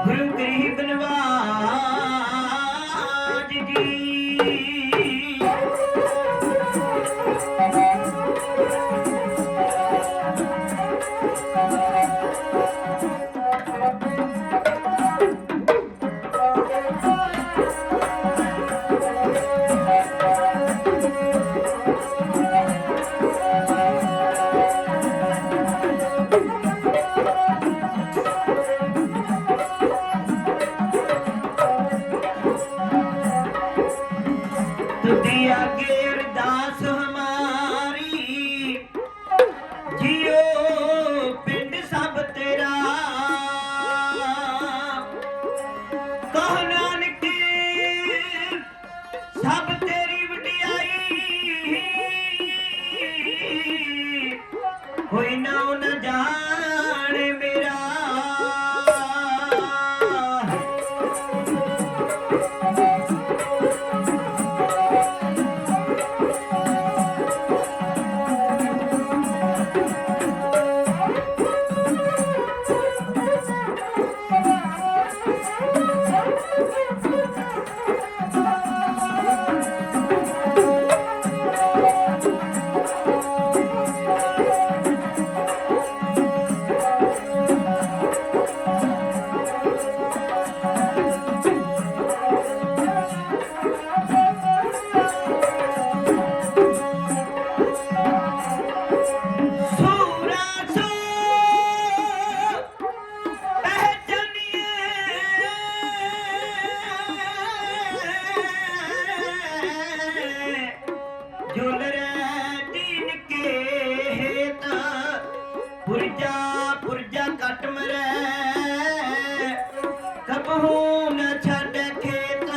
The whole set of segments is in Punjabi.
गुरु गरीब नवाज जी। तुझी आगे अरदास हमारी जियो पिंड सब तेरा। कहो नानक सब तेरी वडियाई कोई ना न जाने मेरा। पुरजा पुरजा कट मरै कबहू न छड़ खेत।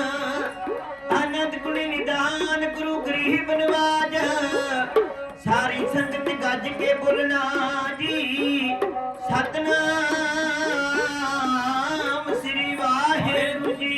आनंद गुणी निदान गुरु गरीब नवाज। सारी संगत गज के बोलना जी सतनाम श्री वाहेगुरु जी।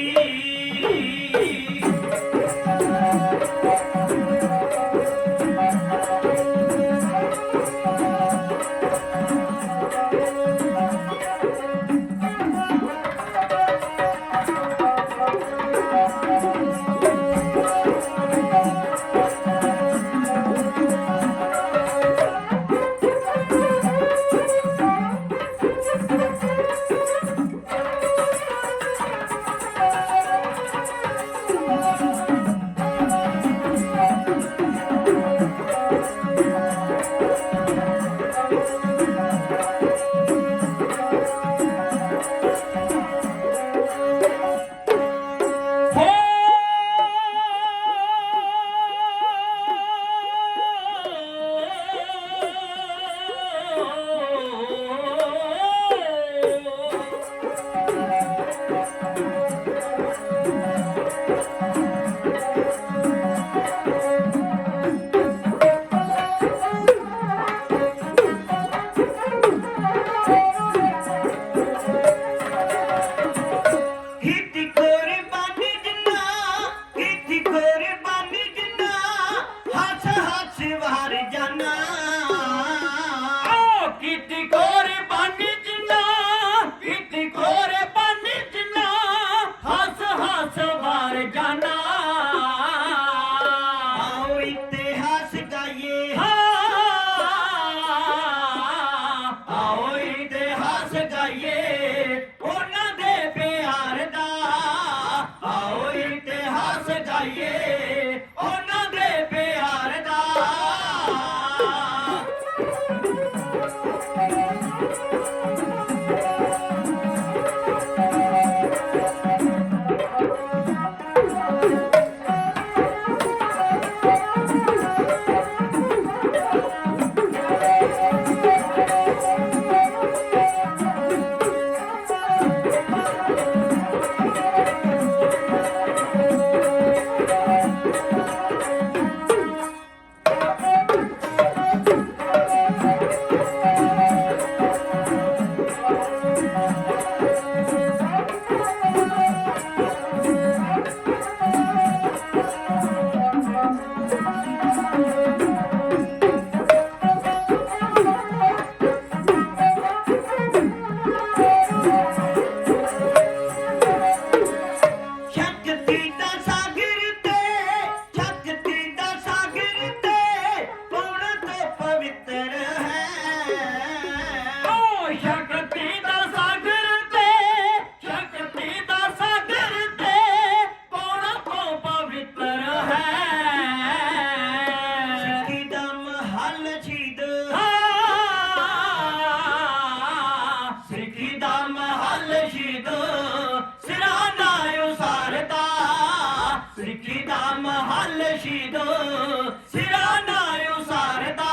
ਸ਼ਹੀਦ ਸਿਰਾਂ ਨਾ ਉਸਾਰਦਾ।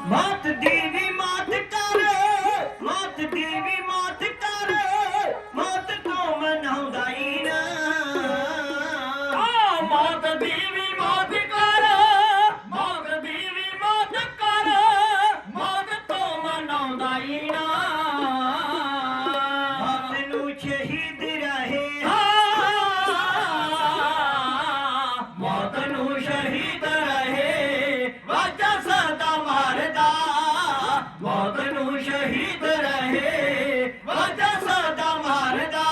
ਮੌਤ ਦੀ ਵੀ ਮੌਤ ਕਰ, ਮੌਤ ਦੀ ਵੀ ਮੌਤ ਕਰ, ਮੌਤ ਤੋਂ ਮਨਾਉਂਦਾ ਹੀ ਨਾ। ਮੌਤ ਦੀ ਵੀ ਮੌਤ ਕਰ, ਮੌਤ ਦੀ ਵੀ ਮੌਤ ਕਰ, ਮੌਤ ਤੋਂ ਮਨਾਉਂਦਾ ਹੀ ਨਾ। ਮੌਤ ਨੂੰ ਸ਼ਹੀਦ ਰਹੇ, ਮੌਤ ਨੂੰ ਸ਼ਹੀਦ ਰਹੇ, ਵਾਜਾ ਸਦਾ ਮਾਰਦਾ। ਮੌਤ ਨੂੰ ਸ਼ਹੀਦ ਰਹੇ, ਵਾਜਾ ਸਦਾ ਮਾਰਦਾ।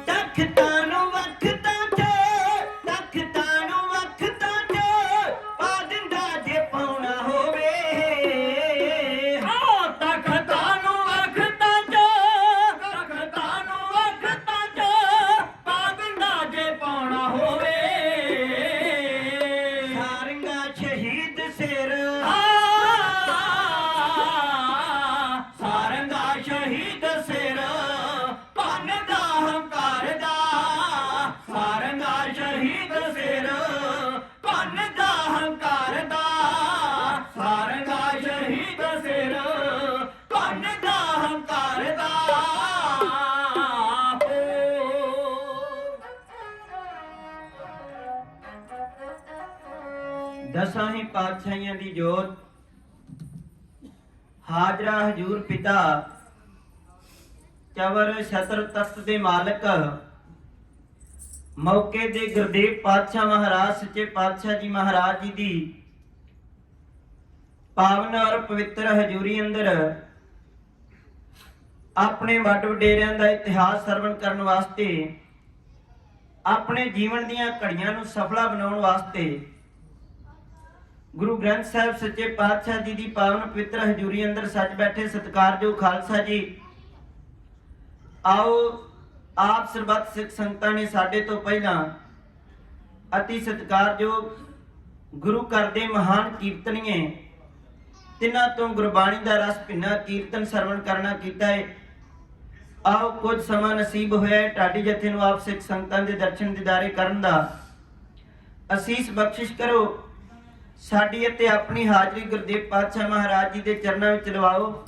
ਤਖਤਾਂ ਨੂੰ ਵਖਤਾਂ 'ਚ, ਤਖਤਾਂ ਨੂੰ ਵਖਤਾਂ 'ਚ ਪਾ ਦਿੰਦਾ ਜੇ ਪਾਉਣਾ ਹੋਵੇ। ਤਖਤਾਂ ਨੂੰ ਵਖਤਾਂ 'ਚ, ਤਖਤਾਂ ਨੂੰ ਵਖਤਾਂ 'ਚ ਪਾ ਦਿੰਦਾ ਜੇ ਪਾਉਣਾ ਹੋਵੇ। ਸਾਰੰਗਾ ਸ਼ਹੀਦ ਸਿਰ, ਸਾਰੰਗਾ ਸ਼ਹੀਦ ਸਿਰ ਪੰਨ ਦਾ ਹੰਕਾਰ ਦਾ। ਸਾਰੰਗਾ ਸ਼ਹੀਦ ਸਿਰ ਪੰਨ ਦਾ ਹੰਕਾਰ ਦਾ। ਸਾਰੰਗਾ ਸ਼ਹੀਦ ਸਿਰ ਪੰਨ ਦਾ ਹੰਕਾਰ ਦਾ। ਦਸਾਂ ਹੀ ਪਾਤਸ਼ਾਹੀਆਂ ਦੀ ਜੋਤ ਹਾਜ਼ਰਾ ਹਜੂਰ ਪਿਤਾ ਚਵਰ ਛਤਰ ਤਖਤ ਦੇ ਮਾਲਕ ਮੌਕੇ ਦੇ ਗੁਰਦੇਵ ਪਾਤਸ਼ਾਹ ਮਹਾਰਾਜ ਸੱਚੇ ਪਾਤਸ਼ਾਹ ਜੀ ਮਹਾਰਾਜ ਜੀ ਦੀ ਪਾਵਨ ਔਰ ਪਵਿੱਤਰ ਹਜ਼ੂਰੀ ਅੰਦਰ ਆਪਣੇ ਵੱਡ ਵਡੇਰਿਆਂ ਦਾ ਇਤਿਹਾਸ ਸਰਵਣ ਕਰਨ ਵਾਸਤੇ, ਆਪਣੇ ਜੀਵਨ ਦੀਆਂ ਘੜੀਆਂ ਨੂੰ ਸਫਲਾ ਬਣਾਉਣ ਵਾਸਤੇ ਗੁਰੂ ਗ੍ਰੰਥ ਸਾਹਿਬ ਸੱਚੇ ਪਾਤਸ਼ਾਹ ਜੀ ਦੀ ਪਾਵਨ ਪਵਿੱਤਰ ਹਜ਼ੂਰੀ ਅੰਦਰ ਸੱਜ ਬੈਠੇ ਸਤਿਕਾਰਯੋਗ ਖਾਲਸਾ ਜੀ, ਆਓ ਆਪ ਸਰਬੱਤ ਸਿੱਖ ਸੰਗਤਾਂ ਨੇ ਸਾਡੇ ਤੋਂ ਪਹਿਲਾਂ ਅਤੀ ਸਤਿਕਾਰਯੋਗ ਗੁਰੂ ਘਰ ਦੇ ਮਹਾਨ ਕੀਰਤਨੀਏ ਤਿੰਨਾਂ ਤੋਂ ਗੁਰਬਾਣੀ ਦਾ ਰਸ ਭਿੰਨਾ ਕੀਰਤਨ ਸਰਵਣ ਕਰਨਾ ਕੀਤਾ ਹੈ। ਆਓ ਕੁਝ ਸਮਾਂ ਨਸੀਬ ਹੋਇਆ ਢਾਡੀ ਜਥੇ ਨੂੰ ਆਪ ਸਿੱਖ ਸੰਗਤਾਂ ਦੇ ਦਰਸ਼ਨ ਦਿਦਾਰੇ ਕਰਨ ਦਾ। ਅਸੀਸ ਬਖਸ਼ਿਸ਼ ਕਰੋ ਸਾਡੀ ਅਤੇ ਆਪਣੀ ਹਾਜ਼ਰੀ ਗੁਰਦੇਵ ਪਾਤਸ਼ਾਹ ਮਹਾਰਾਜ ਜੀ ਦੇ ਚਰਨਾਂ ਵਿੱਚ ਲਵਾਓ।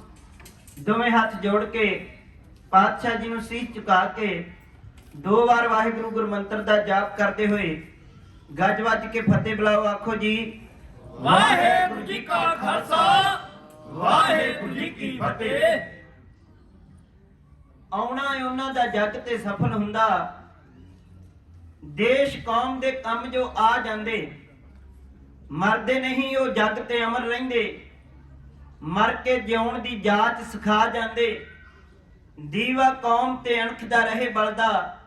ਦੋਵੇਂ ਹੱਥ ਜੋੜ ਕੇ ਪਾਤਸ਼ਾਹ ਜੀ ਨੂੰ ਸੀਸ ਝੁਕਾ ਕੇ 2 ਵਾਰ ਵਾਹਿਗੁਰੂ ਗੁਰਮੰਤਰ ਦਾ ਜਾਪ ਕਰਦੇ ਹੋਏ ਗੱਜ ਵੱਜ ਕੇ ਫਤਿਹ ਬੁਲਾਓ। ਆਖੋ ਜੀ ਵਾਹਿਗੁਰੂ ਜੀ ਕਾ ਖਾਲਸਾ, ਵਾਹਿਗੁਰੂ ਜੀ ਕੀ ਫਤਿਹ। ਆਉਣਾ ਉਹਨਾਂ ਦਾ ਜੱਗ ਤੇ ਸਫਲ ਹੁੰਦਾ। ਦੇਸ਼ ਕੌਮ ਦੇ ਕੰਮ ਜੋ ਆ ਜਾਂਦੇ, ਮਰਦੇ ਨਹੀਂ ਉਹ ਜੱਗ ਤੇ ਅਮਰ ਰਹਿੰਦੇ। ਮਰ ਕੇ ਜਿਉਣ ਦੀ ਜਾਚ ਸਿਖਾ ਜਾਂਦੇ। ਦੀਵਾ ਕੌਮ ਤੇ ਅਣਖ ਦਾ ਰਹੇ ਬਲਦਾ,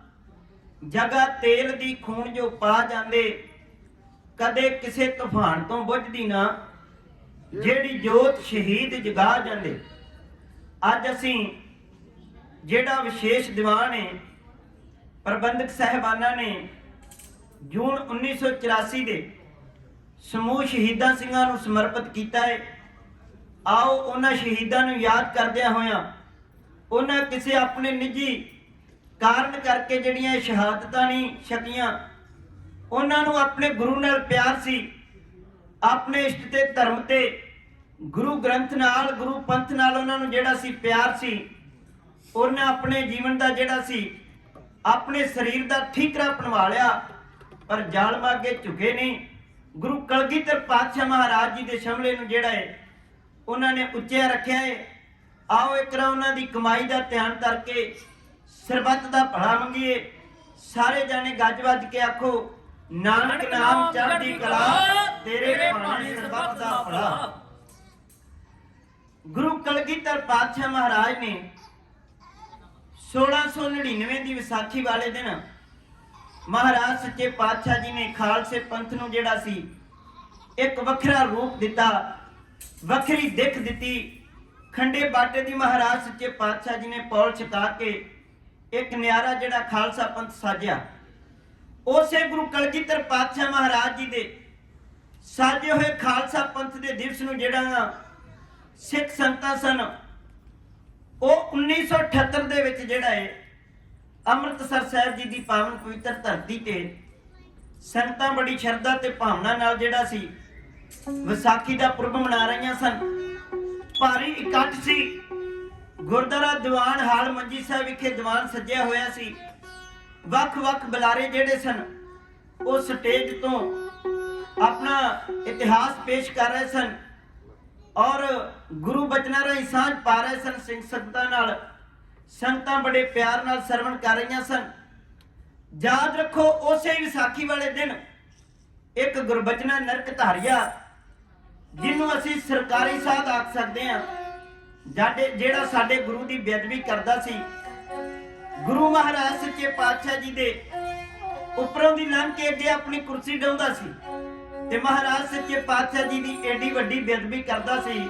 ਜਗਾ ਤੇਲ ਦੀ ਖੂਨ ਜੋ ਪਾ ਜਾਂਦੇ। ਕਦੇ ਕਿਸੇ ਤੂਫਾਨ ਤੋਂ ਬੁਝਦੀ ਨਾ, ਜਿਹੜੀ ਜੋਤ ਸ਼ਹੀਦ ਜਗਾ ਜਾਂਦੇ। ਅੱਜ ਅਸੀਂ ਜਿਹੜਾ ਵਿਸ਼ੇਸ਼ ਦੀਵਾਨ ਹੈ ਪ੍ਰਬੰਧਕ ਸਾਹਿਬਾਨਾਂ ਨੇ ਜੂਨ 1984 ਦੇ ਸਮੂਹ ਸ਼ਹੀਦਾਂ ਸਿੰਘਾਂ ਨੂੰ ਸਮਰਪਿਤ ਕੀਤਾ ਹੈ। ਆਓ ਉਹਨਾਂ ਸ਼ਹੀਦਾਂ ਨੂੰ ਯਾਦ ਕਰਦਿਆਂ ਹੋਇਆਂ, ਉਹਨਾਂ ਕਿਸੇ ਆਪਣੇ ਨਿੱਜੀ ਕਾਰਨ ਕਰਕੇ ਜਿਹੜੀਆਂ ਇਹ ਸ਼ਹਾਦਤਾਂ ਨਹੀਂ ਛਕੀਆਂ, ਉਹਨਾਂ ਨੂੰ ਆਪਣੇ ਗੁਰੂ ਨਾਲ ਪਿਆਰ ਸੀ, ਆਪਣੇ ਇਸ਼ਟ ਤੇ ਧਰਮ ਤੇ ਗੁਰੂ ਗ੍ਰੰਥ ਨਾਲ, ਗੁਰੂ ਪੰਥ ਨਾਲ ਉਹਨਾਂ ਨੂੰ ਜਿਹੜਾ ਸੀ ਪਿਆਰ ਸੀ। ਉਹਨਾਂ ਆਪਣੇ ਜੀਵਨ ਦਾ ਜਿਹੜਾ ਸੀ ਆਪਣੇ ਸਰੀਰ ਦਾ ਠੀਕਰਾ ਬਣਵਾ ਲਿਆ, ਪਰ ਜ਼ਾਲਮਾਂ ਅੱਗੇ ਝੁਕੇ ਨਹੀਂ। ਗੁਰੂ ਕਲਗੀਧਰ ਪਾਤਸ਼ਾਹ ਮਹਾਰਾਜ ਜੀ ਦੇ ਸ਼ਮਲੇ ਨੂੰ ਜਿਹੜਾ ਹੈ ਉਹਨਾਂ ਨੇ ਉੱਚਿਆ ਰੱਖਿਆ ਹੈ। ਆਓ ਇੱਕ ਵਾਰ ਉਹਨਾਂ ਦੀ ਕਮਾਈ ਦਾ ਧਿਆਨ ਕਰਕੇ ਸਰਬੱਤ ਦਾ ਭਲਾ ਮੰਗੀਏ। ਸਾਰੇ ਜਾਣੇ ਗੱਜ ਵੱਜ ਕੇ ਆਖੋ, ਨਾਨਕ ਨਾਮ ਚੜ੍ਹਦੀ ਕਲਾ, ਤੇਰੇ ਭਾਣੇ ਸਰਬੱਤ ਦਾ ਭਲਾ। ਗੁਰੂ ਕਲਗੀਧਰ ਪਾਤਸ਼ਾਹ ਮਹਾਰਾਜ ਨੇ 1699 ਦੀ ਵਿਸਾਖੀ ਵਾਲੇ ਦਿਨ ਮਹਾਰਾਜ ਸੱਚੇ ਪਾਤਸ਼ਾਹ ਜੀ ਨੇ ਖਾਲਸੇ ਪੰਥ ਨੂੰ ਜਿਹੜਾ ਸੀ ਇੱਕ ਵੱਖਰਾ ਰੂਪ ਦਿੱਤਾ, ਵੱਖਰੀ ਦਿੱਖ ਦਿੱਤੀ। ਖੰਡੇ ਬਾਟੇ ਦੀ ਮਹਾਰਾਜ ਸੱਚੇ ਪਾਤਸ਼ਾਹ ਜੀ ਨੇ ਪੌਲ ਛਕਾ ਕੇ ਇੱਕ ਨਿਆਰਾ ਜਿਹੜਾ ਖਾਲਸਾ ਪੰਥ ਸਾਜਿਆ। ਉਸੇ ਗੁਰੂ ਕਲਗੀਧਰ ਪਾਤਸ਼ਾਹ ਮਹਾਰਾਜ ਜੀ ਦੇ ਸਾਜੇ ਹੋਏ ਖਾਲਸਾ ਪੰਥ ਦੇ ਦਿਵਸ ਨੂੰ ਜਿਹੜਾ ਸਿੱਖ ਸੰਤਾਂ ਸਨ, ਉਹ 1978 ਦੇ ਵਿੱਚ ਜਿਹੜਾ ਹੈ ਅੰਮ੍ਰਿਤਸਰ ਸਾਹਿਬ ਜੀ ਦੀ ਪਾਵਨ ਪਵਿੱਤਰ ਧਰਤੀ ਤੇ ਸੰਗਤਾਂ ਬੜੀ ਸ਼ਰਧਾ ਤੇ ਭਾਵਨਾ ਨਾਲ ਜਿਹੜਾ ਸੀ ਵਿਸਾਖੀ ਦਾ ਪੁਰਬ ਮਨਾ ਰਹੀਆਂ ਸਨ। ਭਾਰੀ ਇਕੱਠ ਸੀ। ਗੁਰਦੁਆਰਾ ਦੀਵਾਨ ਹਾਲ ਮੰਜੀ ਸਾਹਿਬ ਵਿਖੇ ਦੀਵਾਨ ਸੱਜਿਆ ਹੋਇਆ ਸੀ। ਵੱਖ-ਵੱਖ ਬੁਲਾਰੇ ਜਿਹੜੇ ਸਨ ਉਹ ਸਟੇਜ ਤੋਂ ਆਪਣਾ ਇਤਿਹਾਸ ਪੇਸ਼ ਕਰ ਰਹੇ ਸਨ ਔਰ ਗੁਰੂ ਬਚਨਾਂ ਰਾਹੀਂ ਸਾਂਝ ਪਾ ਰਹੇ ਸਨ ਸਿੰਘ ਸੰਗਤਾਂ ਨਾਲ। ਸੰਗਤਾਂ ਬੜੇ ਪਿਆਰ ਨਾਲ ਸਰਵਣ ਕਰ ਰਹੀਆਂ ਸਨ। ਯਾਦ ਰੱਖੋ, ਉਸੇ ਵਿਸਾਖੀ ਵਾਲੇ ਦਿਨ ਇੱਕ ਗੁਰਬਚਨਾ ਨਰਕ ਧਾਰੀਆ, ਜਿਹਨੂੰ ਅਸੀਂ ਸਰਕਾਰੀ ਸਾਧ ਆਖ ਸਕਦੇ ਹਾਂ, ਜਿਹੜਾ ਸਾਡੇ ਗੁਰੂ ਦੀ ਬੇਅਦਬੀ ਕਰਦਾ ਸੀ, ਗੁਰੂ ਮਹਾਰਾਜ ਸੱਚੇ ਪਾਤਸ਼ਾਹ ਜੀ ਦੇ ਉੱਪਰੋਂ ਦੀ ਲੰਘ ਕੇ ਅੱਗੇ ਆਪਣੀ ਕੁਰਸੀ ਡਾਉਂਦਾ ਸੀ ਤੇ ਮਹਾਰਾਜ ਸੱਚੇ ਪਾਤਸ਼ਾਹ ਜੀ ਦੀ ਏਡੀ ਵੱਡੀ ਬੇਅਦਬੀ ਕਰਦਾ ਸੀ।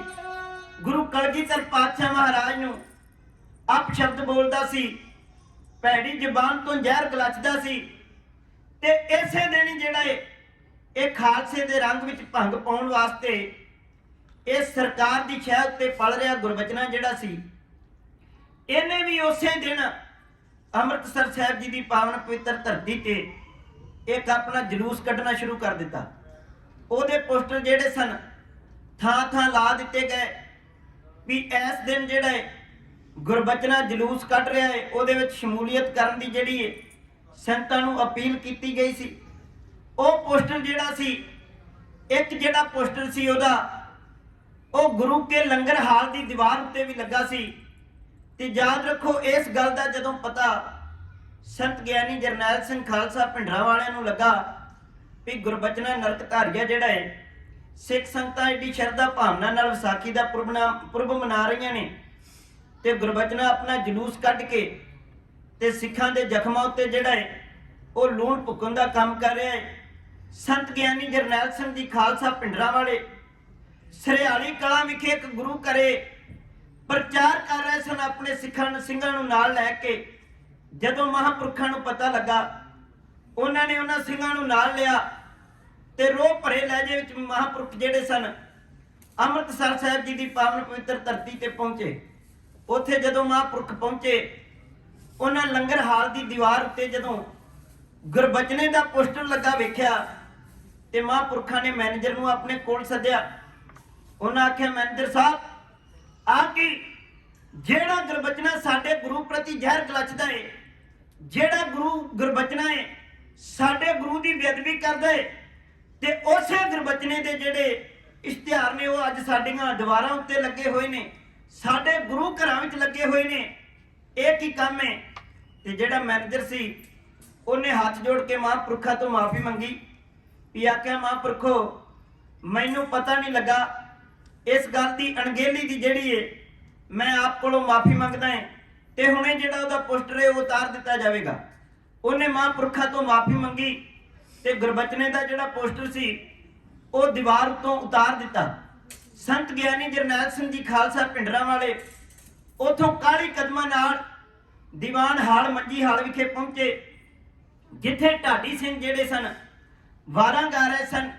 ਗੁਰੂ ਕਲਗੀਧਰ ਪਾਤਸ਼ਾਹ ਮਹਾਰਾਜ ਨੂੰ ਅਪਸ਼ਬਦ ਬੋਲਦਾ ਸੀ, ਭੈੜੀ ਜ਼ਬਾਨ ਤੋਂ ਜ਼ਹਿਰ ਗਲਚਦਾ ਸੀ। ਤੇ ਇਸੇ ਦਿਨ ਹੀ ਜਿਹੜਾ ਇਹ ਖਾਲਸੇ ਦੇ ਰੰਗ ਵਿੱਚ ਭੰਗ ਪਾਉਣ ਵਾਸਤੇ ਇਹ ਸਰਕਾਰ ਦੀ ਛਾਂ ਉੱਤੇ ਪਲ ਰਿਹਾ ਗੁਰਬਚਨਾ ਜਿਹੜਾ ਸੀ, ਇਹਨੇ ਵੀ ਉਸੇ ਦਿਨ ਅੰਮ੍ਰਿਤਸਰ ਸਾਹਿਬ ਜੀ ਦੀ ਪਾਵਨ ਪਵਿੱਤਰ ਧਰਤੀ ਤੇ ਇੱਕ ਆਪਣਾ ਜਲੂਸ ਕੱਢਣਾ ਸ਼ੁਰੂ ਕਰ ਦਿੱਤਾ। ਉਹਦੇ ਪੋਸਟਰ ਜਿਹੜੇ ਸਨ ਥਾਂ-ਥਾਂ ਲਾ ਦਿੱਤੇ ਗਏ ਵੀ ਇਸ ਦਿਨ ਜਿਹੜਾ ਹੈ ਗੁਰਬਚਨਾ ਜਲੂਸ ਕੱਢ ਰਿਹਾ ਹੈ, ਉਹਦੇ ਵਿੱਚ ਸ਼ਮੂਲੀਅਤ ਕਰਨ ਦੀ ਜਿਹੜੀ ਹੈ ਸੰਤਾਂ ਨੂੰ ਅਪੀਲ ਕੀਤੀ ਗਈ ਸੀ। ਉਹ ਪੋਸਟਰ ਜਿਹੜਾ ਸੀ, ਇੱਕ ਜਿਹੜਾ ਪੋਸਟਰ ਸੀ ਉਹਦਾ ਉਹ ਗੁਰੂ ਕੇ ਲੰਗਰ ਹਾਲ ਦੀ ਦੀਵਾਰ ਉੱਤੇ ਵੀ ਲੱਗਾ ਸੀ। ਤੇ ਯਾਦ ਰੱਖੋ, ਇਸ ਗੱਲ ਦਾ ਜਦੋਂ ਪਤਾ ਸੰਤ ਗਿਆਨੀ ਜਰਨੈਲ ਸਿੰਘ ਖਾਲਸਾ ਭਿੰਡਰਾਂ ਵਾਲਿਆਂ ਨੂੰ ਲੱਗਾ ਵੀ ਗੁਰਬਚਨਾ ਨਰਕ ਧਾਰੀਆ ਜਿਹੜਾ ਹੈ ਸਿੱਖ ਸੰਗਤਾਂ ਏਡੀ ਸ਼ਰਧਾ ਭਾਵਨਾ ਨਾਲ ਵਿਸਾਖੀ ਦਾ ਪੁਰਬ ਮਨਾ ਰਹੀਆਂ ਨੇ ਤੇ ਗੁਰਬਚਨਾ ਆਪਣਾ ਜਲੂਸ ਕੱਢ ਕੇ ਤੇ ਸਿੱਖਾਂ ਦੇ ਜ਼ਖਮਾਂ ਉੱਤੇ ਜਿਹੜਾ ਹੈ ਉਹ ਲੂਣ ਭੁੱਕਣ ਦਾ ਕੰਮ ਕਰ ਰਿਹਾ ਹੈ। ਸੰਤ ਗਿਆਨੀ ਜਰਨੈਲ ਸਿੰਘ ਜੀ ਖਾਲਸਾ ਭਿੰਡਰਾਂ ਵਾਲੇ ਸਰਿਆਲੀ ਕਲਾਂ ਵਿਖੇ ਇੱਕ ਗੁਰੂ ਘਰੇ ਪ੍ਰਚਾਰ ਕਰ ਰਹੇ ਸਨ ਆਪਣੇ ਸਿੰਘਾਂ ਨੂੰ ਨਾਲ ਲੈ ਕੇ। ਜਦੋਂ ਮਹਾਂਪੁਰਖਾਂ ਨੂੰ ਪਤਾ ਲੱਗਾ, ਉਹਨਾਂ ਨੇ ਉਹਨਾਂ ਸਿੰਘਾਂ ਨੂੰ ਨਾਲ ਲਿਆ ਤੇ ਰੋਹ ਭਰੇ ਲਹਿਜੇ ਵਿੱਚ ਮਹਾਂਪੁਰਖ ਜਿਹੜੇ ਸਨ ਅੰਮ੍ਰਿਤਸਰ ਸਾਹਿਬ ਜੀ ਦੀ ਪਾਵਨ ਪਵਿੱਤਰ ਧਰਤੀ ਤੇ ਪਹੁੰਚੇ। ਉੱਥੇ ਜਦੋਂ ਮਹਾਂਪੁਰਖ ਪਹੁੰਚੇ, ਉਹਨਾਂ ਲੰਗਰ ਹਾਲ ਦੀ ਦੀਵਾਰ ਉੱਤੇ ਜਦੋਂ ਗੁਰਬਚਨੇ ਦਾ ਪੋਸਟਰ ਲੱਗਾ ਵੇਖਿਆ ਤੇ ਮਹਾਂਪੁਰਖਾਂ ਨੇ ਮੈਨੇਜਰ ਨੂੰ ਆਪਣੇ ਕੋਲ ਸੱਦਿਆ। ਉਹਨਾਂ ਆਖਿਆ, ਮੈਨੇਜਰ ਸਾਹਿਬ, ਆ ਕਿ ਜਿਹੜਾ ਗੁਰਬਚਨਾ ਸਾਡੇ ਗੁਰੂ ਪ੍ਰਤੀ ਜ਼ਹਿਰ ਗਲਚਦਾ ਹੈ, ਜਿਹੜਾ ਗੁਰਬਚਨਾ ਹੈ ਸਾਡੇ ਗੁਰੂ ਦੀ ਬੇਅਦਬੀ ਕਰਦਾ ਹੈ, ਤੇ ਉਸੇ ਗੁਰਬਚਨੇ ਦੇ ਜਿਹੜੇ ਇਸ਼ਤਿਹਾਰ ਨੇ ਉਹ ਅੱਜ ਸਾਡੀਆਂ ਦੀਵਾਰਾਂ ਉੱਤੇ ਲੱਗੇ ਹੋਏ ਨੇ, ਸਾਡੇ ਗੁਰੂ ਘਰਾਂ ਵਿੱਚ ਲੱਗੇ ਹੋਏ ਨੇ। ਇਹ ਕੀ ਕੰਮ ਹੈ। ਤੇ ਜਿਹੜਾ ਮੈਨੇਜਰ ਸੀ ਉਹਨੇ ਹੱਥ ਜੋੜ ਕੇ ਮਹਾਂਪੁਰਖਾਂ ਤੋਂ ਮਾਫੀ ਮੰਗੀ ਵੀ ਆਖਿਆ ਮਹਾਂਪੁਰਖੋ ਮੈਨੂੰ ਪਤਾ ਨਹੀਂ ਲੱਗਾ ਇਸ ਗੱਲ ਦੀ ਅਣਗਹਿਲੀ ਦੀ ਜਿਹੜੀ ਏ ਮੈਂ ਆਪ ਕੋਲੋਂ ਮਾਫੀ ਮੰਗਦਾ ਹਾਂ ਤੇ ਹੁਣੇ ਜਿਹੜਾ ਉਹਦਾ ਪੋਸਟਰ ਹੈ ਉਹ ਉਤਾਰ ਦਿੱਤਾ ਜਾਵੇਗਾ। ਉਹਨੇ ਮਹਾਂਪੁਰਖਾਂ ਤੋਂ ਮਾਫੀ ਮੰਗੀ ਤੇ ਗੁਰਬਚਨੇ ਦਾ ਜਿਹੜਾ ਪੋਸਟਰ ਸੀ ਉਹ ਦੀਵਾਰ ਉੱਤੋਂ ਉਤਾਰ ਦਿੱਤਾ। ਸੰਤ ਗਿਆਨੀ ਜਰਨੈਲ ਸਿੰਘ ਜੀ ਖਾਲਸਾ ਭਿੰਡਰਾਂ ਵਾਲੇ ਉਥੋਂ ਕਾਲੀ ਕਦਮਾਂ ਨਾਲ ਦੀਵਾਨ ਹਾਲ ਮੰਜੀ ਹਾਲ ਵਿਖੇ ਪਹੁੰਚੇ, ਜਿੱਥੇ ਢਾਡੀ ਸਿੰਘ ਜਿਹੜੇ ਸਨ ਵਾਰਾਂ ਗਾ ਰਹੇ ਸਨ।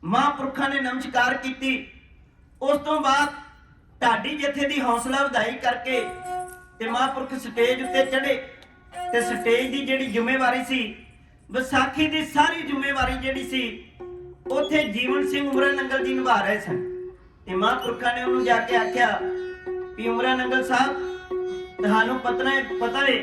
ਮਹਾਂਪੁਰਖਾਂ ਨੇ ਨਮਸਕਾਰ ਕੀਤੀ। ਉਸ ਤੋਂ ਬਾਅਦ ਢਾਡੀ ਜਥੇ ਦੀ ਹੌਸਲਾ ਵਧਾਈ ਕਰਕੇ ਤੇ ਮਹਾਂਪੁਰਖ ਸਟੇਜ ਉੱਤੇ ਚੜੇ ਤੇ ਸਟੇਜ ਦੀ ਜਿਹੜੀ ਜ਼ਿੰਮੇਵਾਰੀ ਸੀ, ਵਿਸਾਖੀ ਦੀ ਸਾਰੀ ਜ਼ਿੰਮੇਵਾਰੀ ਜਿਹੜੀ ਸੀ ਉੱਥੇ ਜੀਵਨ ਸਿੰਘ ਉਮਰਾ ਨੰਗਲ ਜੀ ਨਿਭਾ ਰਹੇ ਸਨ। ਤੇ ਮਹਾਂਪੁਰਖਾਂ ਨੇ ਉਹਨੂੰ ਜਾ ਕੇ ਆਖਿਆ ਵੀ ਉਮਰਾ ਨੰਗਲ ਸਾਹਿਬ ਤੁਹਾਨੂੰ ਪਤਾ ਹੈ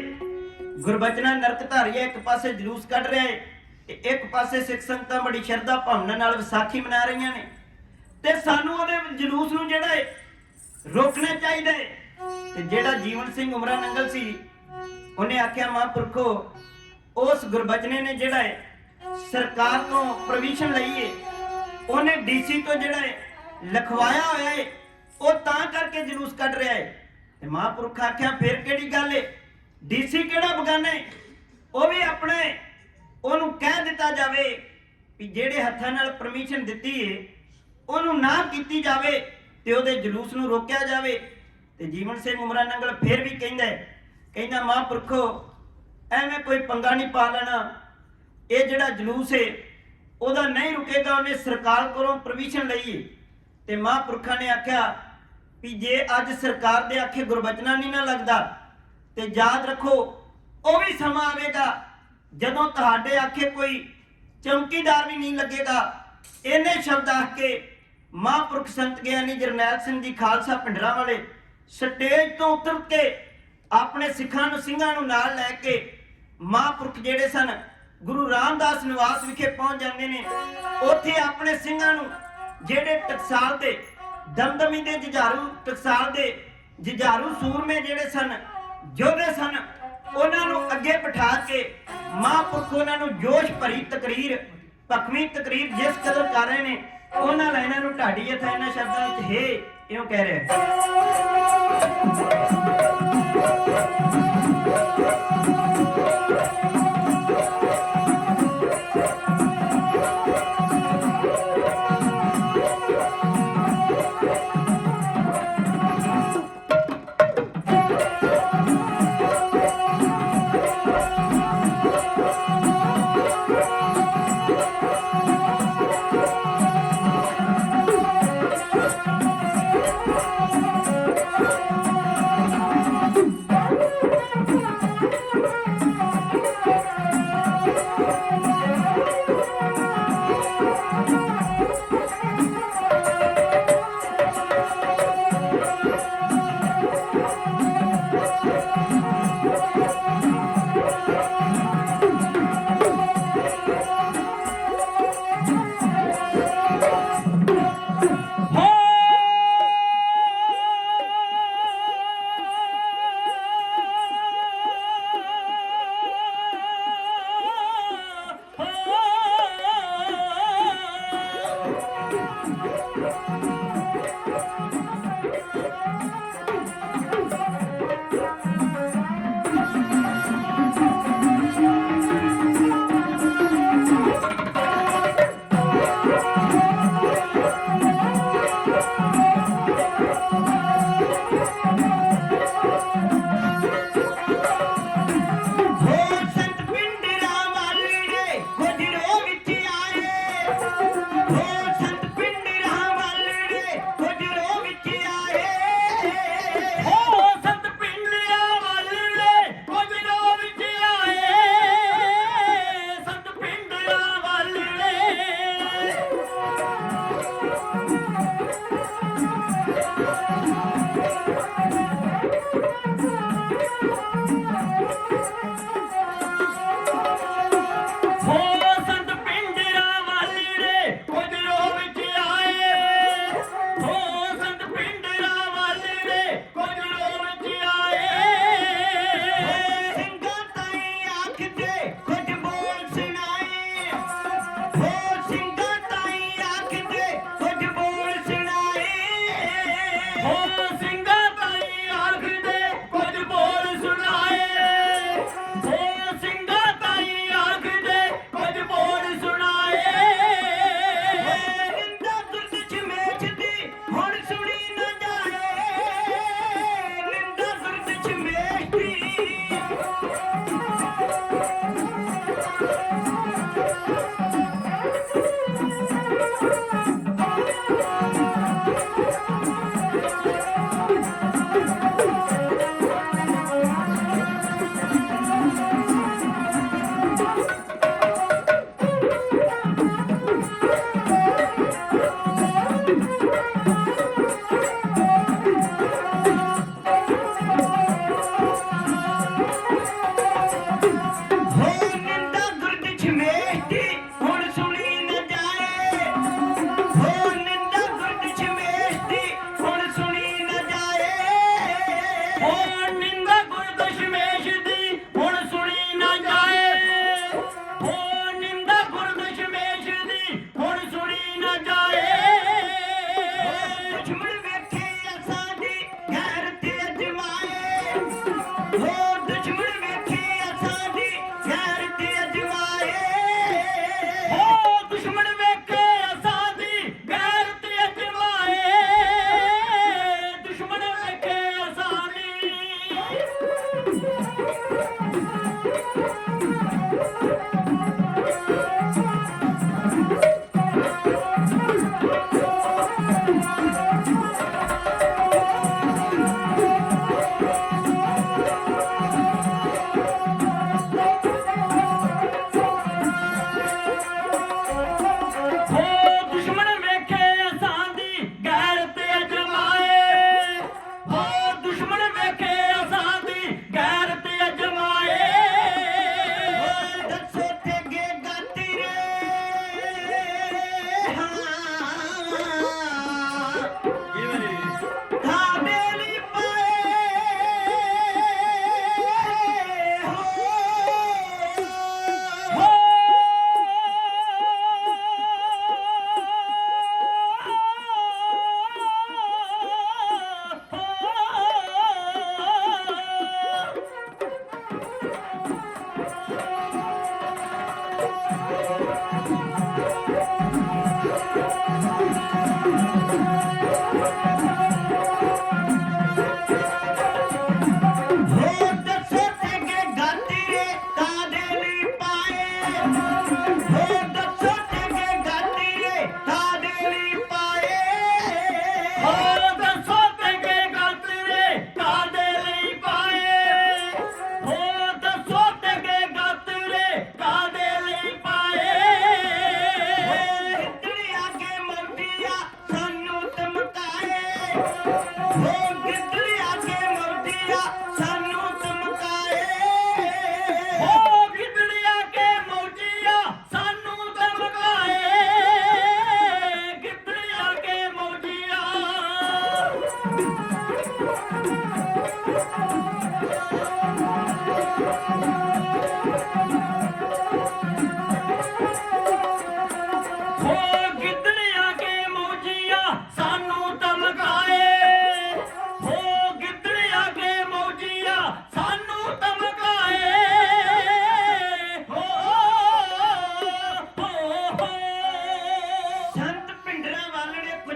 ਗੁਰਬਚਨਾ ਨਰਕਧਾਰੀ ਹੈ, ਇੱਕ ਪਾਸੇ ਜਲੂਸ ਕੱਢ ਰਿਹਾ ਹੈ ਤੇ ਇੱਕ ਪਾਸੇ ਸਿੱਖ ਸੰਗਤਾਂ ਬੜੀ ਸ਼ਰਧਾ ਭਾਵਨਾ ਨਾਲ ਵਿਸਾਖੀ ਮਨਾ ਰਹੀਆਂ ਨੇ ਤੇ ਸਾਨੂੰ ਉਹਦੇ ਜਲੂਸ ਨੂੰ ਜਿਹੜਾ ਹੈ ਰੋਕਣਾ ਚਾਹੀਦਾ ਹੈ। ਤੇ ਜਿਹੜਾ ਜੀਵਨ ਸਿੰਘ ਉਮਰਾ ਨੰਗਲ ਸੀ ਉਹਨੇ ਆਖਿਆ ਮਹਾਂਪੁਰਖੋ ਉਸ ਗੁਰਬਚਨੇ ਨੇ ਜਿਹੜਾ ਹੈ ਸਰਕਾਰ ਤੋਂ ਪਰਮਿਸ਼ਨ ਲਈ ਹੈ, ਉਹਨੇ ਡੀਸੀ ਤੋਂ ਜਿਹੜਾ ਹੈ ਲਿਖਵਾਇਆ ਹੋਇਆ ਹੈ, ਉਹ ਤਾਂ ਕਰਕੇ ਜਲੂਸ ਕੱਢ ਰਿਹਾ ਹੈ। ਤੇ ਮਹਾਂਪੁਰਖ ਆਖਿਆ ਫਿਰ ਕਿਹੜੀ ਗੱਲ ਹੈ, ਡੀਸੀ ਕਿਹੜਾ ਬਗਾਨਾ ਹੈ, ਉਹ ਵੀ ਆਪਣੇ ਉਹਨੂੰ ਕਹਿ ਦਿੱਤਾ ਜਾਵੇ ਵੀ ਜਿਹੜੇ ਹੱਥਾਂ ਨਾਲ ਪਰਮਿਸ਼ਨ ਦਿੱਤੀ ਹੈ ਉਹਨੂੰ ਨਾ ਕੀਤੀ ਜਾਵੇ ਤੇ ਉਹਦੇ ਜਲੂਸ ਨੂੰ ਰੋਕਿਆ ਜਾਵੇ। ਤੇ ਜੀਵਨ ਸਿੰਘ ਉਮਰਾ ਨੰਗਲ ਫਿਰ ਵੀ ਕਹਿੰਦਾ ਮਹਾਂਪੁਰਖੋ ਐਵੇਂ ਕੋਈ ਪੰਗਾ ਨਹੀਂ ਪਾ ਲੈਣਾ, ਇਹ ਜਿਹੜਾ ਜਲੂਸ ਹੈ ਉਹਦਾ ਨਹੀਂ ਰੁਕੇਗਾ, ਉਹਨੇ ਸਰਕਾਰ ਕੋਲੋਂ ਪਰਮਿਸ਼ਨ ਲਈ ਹੈ। ਤੇ ਮਹਾਂਪੁਰਖਾਂ ਨੇ ਆਖਿਆ ਵੀ ਜੇ ਅੱਜ ਸਰਕਾਰ ਦੇ ਆਖੇ ਗੁਰਬਚਨਾ ਨਹੀਂ ਨਾ ਲੱਗਦਾ ਤੇ ਯਾਦ ਰੱਖੋ ਉਹ ਵੀ ਸਮਾਂ ਆਵੇਗਾ ਜਦੋਂ ਤੁਹਾਡੇ ਆਖੇ ਕੋਈ ਚੌਕੀਦਾਰ ਵੀ ਨਹੀਂ ਲੱਗੇਗਾ। ਇਹਨੇ ਸ਼ਬਦ ਆਖ ਕੇ ਮਹਾਂਪੁਰਖ ਸੰਤ ਗਿਆਨੀ ਜਰਨੈਲ ਸਿੰਘ ਜੀ ਖਾਲਸਾ ਭਿੰਡਰਾਂ ਵਾਲੇ ਸਟੇਜ ਤੋਂ ਉਤਰ ਕੇ ਆਪਣੇ ਸਿੰਘਾਂ ਨੂੰ ਨਾਲ ਲੈ ਕੇ ਮਹਾਂਪੁਰਖ ਜਿਹੜੇ ਸਨ ਗੁਰੂ ਰਾਮਦਾਸ ਨਿਵਾਸ ਵਿਖੇ ਪਹੁੰਚ ਜਾਂਦੇ ਨੇ। ਉੱਥੇ ਆਪਣੇ ਸਿੰਘਾਂ ਨੂੰ ਜਿਹੜੇ ਟਕਸਾਲ ਦੇ ਦਮਦਮੀ ਦੇ ਟਕਸਾਲ ਦੇ ਜੁਝਾਰੂ ਸੂਰਮੇ ਜਿਹੜੇ ਸਨ ਯੋਧੇ ਸਨ ਉਹਨਾਂ ਨੂੰ ਅੱਗੇ ਬਿਠਾ ਕੇ ਮਹਾਂਪੁਰਖ ਉਹਨਾਂ ਨੂੰ ਜੋਸ਼ ਭਰੀ ਤਕਰੀਰ ਭਖਵੀਂ ਤਕਰੀਰ ਜਿਸ ਕਦਰ ਕਰ ਰਹੇ ਨੇ ਉਹਨਾਂ ਲਾਈਨਾਂ ਨੂੰ ਢਾਡੀ ਜਥਾ ਇਹਨਾਂ ਸ਼ਬਦਾਂ ਵਿੱਚ ਹੈ ਇਉਂ ਕਹਿ ਰਿਹਾ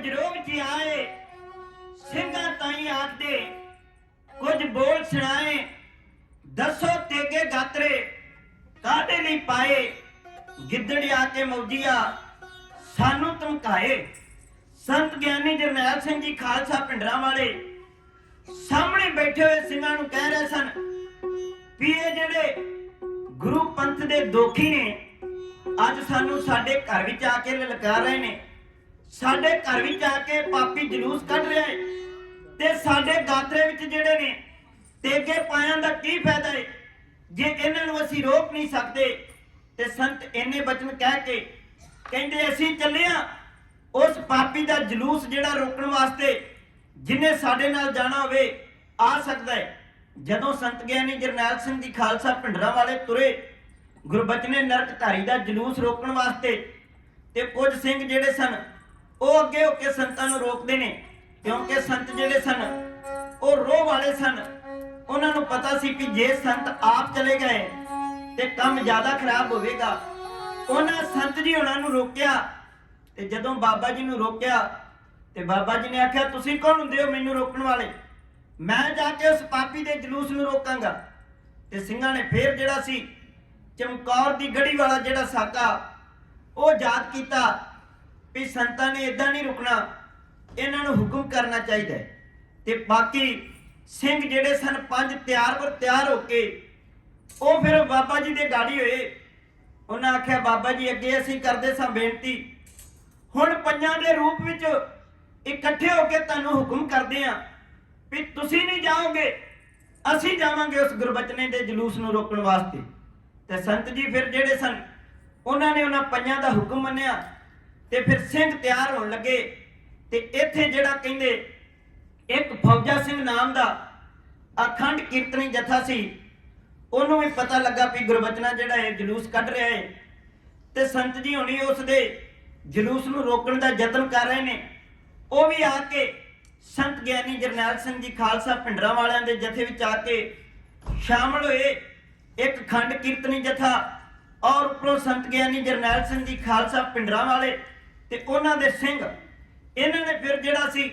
ਜਰੋ ਵਿੱਚ ਆਏ ਸਿੰਘਾਂ ਤਾਈ ਆਖਦੇ ਕੁਝ ਬੋਲ ਸੁਣਾਏ ਦੱਸੋ ਤੇਗੇ ਗਾਤਰੇ ਕਾਹਦੇ ਲਈ ਪਾਏ ਗਿੱਦੜ ਆ ਕੇ ਮੌਜੀਆ ਸਾਨੂੰ ਧਮਕਾਏ। ਸੰਤ ਗਿਆਨੀ ਜਰਨੈਲ ਸਿੰਘ ਜੀ ਖਾਲਸਾ ਪਿੰਡਰਾਂ ਵਾਲੇ ਸਾਹਮਣੇ ਬੈਠੇ ਹੋਏ ਸਿੰਘਾਂ ਨੂੰ ਕਹਿ ਰਹੇ ਸਨ ਵੀ ਇਹ ਜਿਹੜੇ ਗੁਰੂ ਪੰਥ ਦੇ ਦੋਖੀ ਨੇ ਅੱਜ ਸਾਨੂੰ ਸਾਡੇ ਘਰ ਵਿੱਚ ਆ ਕੇ ਲਲਕਾਰ ਰਹੇ ਨੇ, ਸਾਡੇ ਘਰ ਵਿੱਚ ਆ ਕੇ ਪਾਪੀ ਜਲੂਸ ਕੱਢ ਰਹੇ ਤੇ ਸਾਡੇ ਗਾਤਰੇ ਵਿੱਚ ਜਿਹੜੇ ਨੇ ਤੇਗੇ ਪਾਇਆਂ ਦਾ ਕੀ ਫਾਇਦਾ ਹੈ ਜੇ ਇਹਨਾਂ ਨੂੰ ਅਸੀਂ ਰੋਕ ਨਹੀਂ ਸਕਦੇ। ਤੇ ਸੰਤ ਇੰਨੇ ਬਚਨ ਕਹਿ ਕੇ ਕਹਿੰਦੇ ਅਸੀਂ ਚੱਲੇ ਆ ਉਸ ਪਾਪੀ ਦਾ ਜਲੂਸ ਜਿਹੜਾ ਰੋਕਣ ਵਾਸਤੇ ਜਿਨੇ ਸਾਡੇ ਨਾਲ ਜਾਣਾ ਹੋਵੇ ਆ ਸਕਦਾ ਹੈ। ਜਦੋਂ ਸੰਤ ਗਿਆਨੀ ਜਰਨੈਲ ਸਿੰਘ ਜੀ ਖਾਲਸਾ ਪਿੰਡਰਾਂ ਵਾਲੇ ਤੁਰੇ ਗੁਰਬਚਨੇ ਨਰਕਧਾਰੀ ਦਾ ਜਲੂਸ ਰੋਕਣ ਵਾਸਤੇ ਤੇ ਕੁਝ ਸਿੰਘ ਜਿਹੜੇ ਸਨ ਉਹ ਅੱਗੇ ਹੋ ਕੇ ਸੰਤਾਂ ਨੂੰ ਰੋਕਦੇ ਨੇ ਕਿਉਂਕਿ ਸੰਤ ਜਿਹੜੇ ਸਨ ਉਹ ਰੋਹ ਵਾਲੇ ਸਨ। ਉਹਨਾਂ ਨੂੰ ਪਤਾ ਸੀ ਕਿ ਜੇ ਸੰਤ ਆਪ ਚਲੇ ਗਏ ਤੇ ਕੰਮ ਜ਼ਿਆਦਾ ਖਰਾਬ ਹੋਵੇਗਾ। ਉਹਨਾਂ ਸੰਤ ਜੀ ਉਹਨਾਂ ਨੂੰ ਰੋਕਿਆ ਤੇ ਜਦੋਂ ਬਾਬਾ ਜੀ ਨੂੰ ਰੋਕਿਆ ਤੇ ਬਾਬਾ ਜੀ ਨੇ ਆਖਿਆ ਤੁਸੀਂ ਕੌਣ ਹੁੰਦੇ ਹੋ ਮੈਨੂੰ ਰੋਕਣ ਵਾਲੇ, ਮੈਂ ਜਾ ਕੇ ਉਸ ਪਾਪੀ ਦੇ ਜਲੂਸ ਨੂੰ ਰੋਕਾਂਗਾ। ਤੇ ਸਿੰਘਾਂ ਨੇ ਫੇਰ ਜਿਹੜਾ ਸੀ ਚਮਕੌਰ ਦੀ ਗੜੀ ਵਾਲਾ ਜਿਹੜਾ ਸਾਕਾ ਉਹ ਯਾਦ ਕੀਤਾ ਵੀ ਸੰਤਾਂ ਨੇ ਇਦਾਂ ਨਹੀਂ ਰੁਕਣਾ, ਇਹਨਾਂ ਨੂੰ ਹੁਕਮ ਕਰਨਾ ਚਾਹੀਦਾ ਹੈ। ਤੇ ਬਾਕੀ ਸਿੰਘ ਜਿਹੜੇ ਸਨ ਪੰਜ ਤਿਆਰ ਹੋ ਕੇ ਉਹ ਫਿਰ ਬਾਬਾ ਜੀ ਦੇ ਗਾੜੀ ਹੋਏ। ਉਹਨਾਂ ਆਖਿਆ ਬਾਬਾ ਜੀ ਅੱਗੇ ਅਸੀਂ ਕਰਦੇ ਸਾਂ ਬੇਨਤੀ, ਹੁਣ ਪੰਜਾਂ ਦੇ ਰੂਪ ਵਿੱਚ ਇਕੱਠੇ ਹੋ ਕੇ ਤੁਹਾਨੂੰ ਹੁਕਮ ਕਰਦੇ ਆਂ ਵੀ ਤੁਸੀਂ ਨਹੀਂ ਜਾਓਗੇ ਅਸੀਂ ਜਾਵਾਂਗੇ ਉਸ ਗੁਰਬਚਨੇ ਦੇ ਜਲੂਸ ਨੂੰ ਰੋਕਣ ਵਾਸਤੇ। ਤੇ ਸੰਤ ਜੀ ਫਿਰ ਜਿਹੜੇ ਸਨ ਉਹਨਾਂ ਨੇ ਉਹਨਾਂ ਪੰਜਾਂ ਦਾ ਹੁਕਮ ਮੰਨਿਆ ਤੇ ਫਿਰ ਸਿੰਘ ਤਿਆਰ ਹੋਣ ਲੱਗੇ। ਤੇ ਇੱਥੇ ਜਿਹੜਾ ਕਹਿੰਦੇ ਇੱਕ ਫੌਜਾ ਸਿੰਘ ਨਾਮ ਦਾ ਅਖੰਡ ਕੀਰਤਨੀ ਜਥਾ ਸੀ, ਉਹਨੂੰ ਵੀ ਪਤਾ ਲੱਗਾ ਵੀ ਗੁਰਬਚਨਾ ਜਿਹੜਾ ਹੈ ਜਲੂਸ ਕੱਢ ਰਿਹਾ ਹੈ ਤੇ ਸੰਤ ਜੀ ਹੁਣੀ ਉਸ ਦੇ ਜਲੂਸ ਨੂੰ ਰੋਕਣ ਦਾ ਯਤਨ ਕਰ ਰਹੇ ਨੇ। ਉਹ ਵੀ ਆ ਕੇ ਸੰਤ ਗਿਆਨੀ ਜਰਨੈਲ ਸਿੰਘ ਜੀ ਖਾਲਸਾ ਪਿੰਡਰਾਂ ਵਾਲਿਆਂ ਦੇ ਜਥੇ ਵਿੱਚ ਆ ਕੇ ਸ਼ਾਮਲ ਹੋਏ। ਇੱਕ ਖੰਡ ਕੀਰਤਨੀ ਜਥਾ ਔਰ ਉੱਪਰੋਂ ਸੰਤ ਗਿਆਨੀ ਜਰਨੈਲ ਸਿੰਘ ਜੀ ਖਾਲਸਾ ਪਿੰਡਰਾਂ ਵਾਲੇ ਤੇ ਉਹਨਾਂ ਦੇ ਸਿੰਘ, ਇਹਨਾਂ ਨੇ ਫਿਰ ਜਿਹੜਾ ਸੀ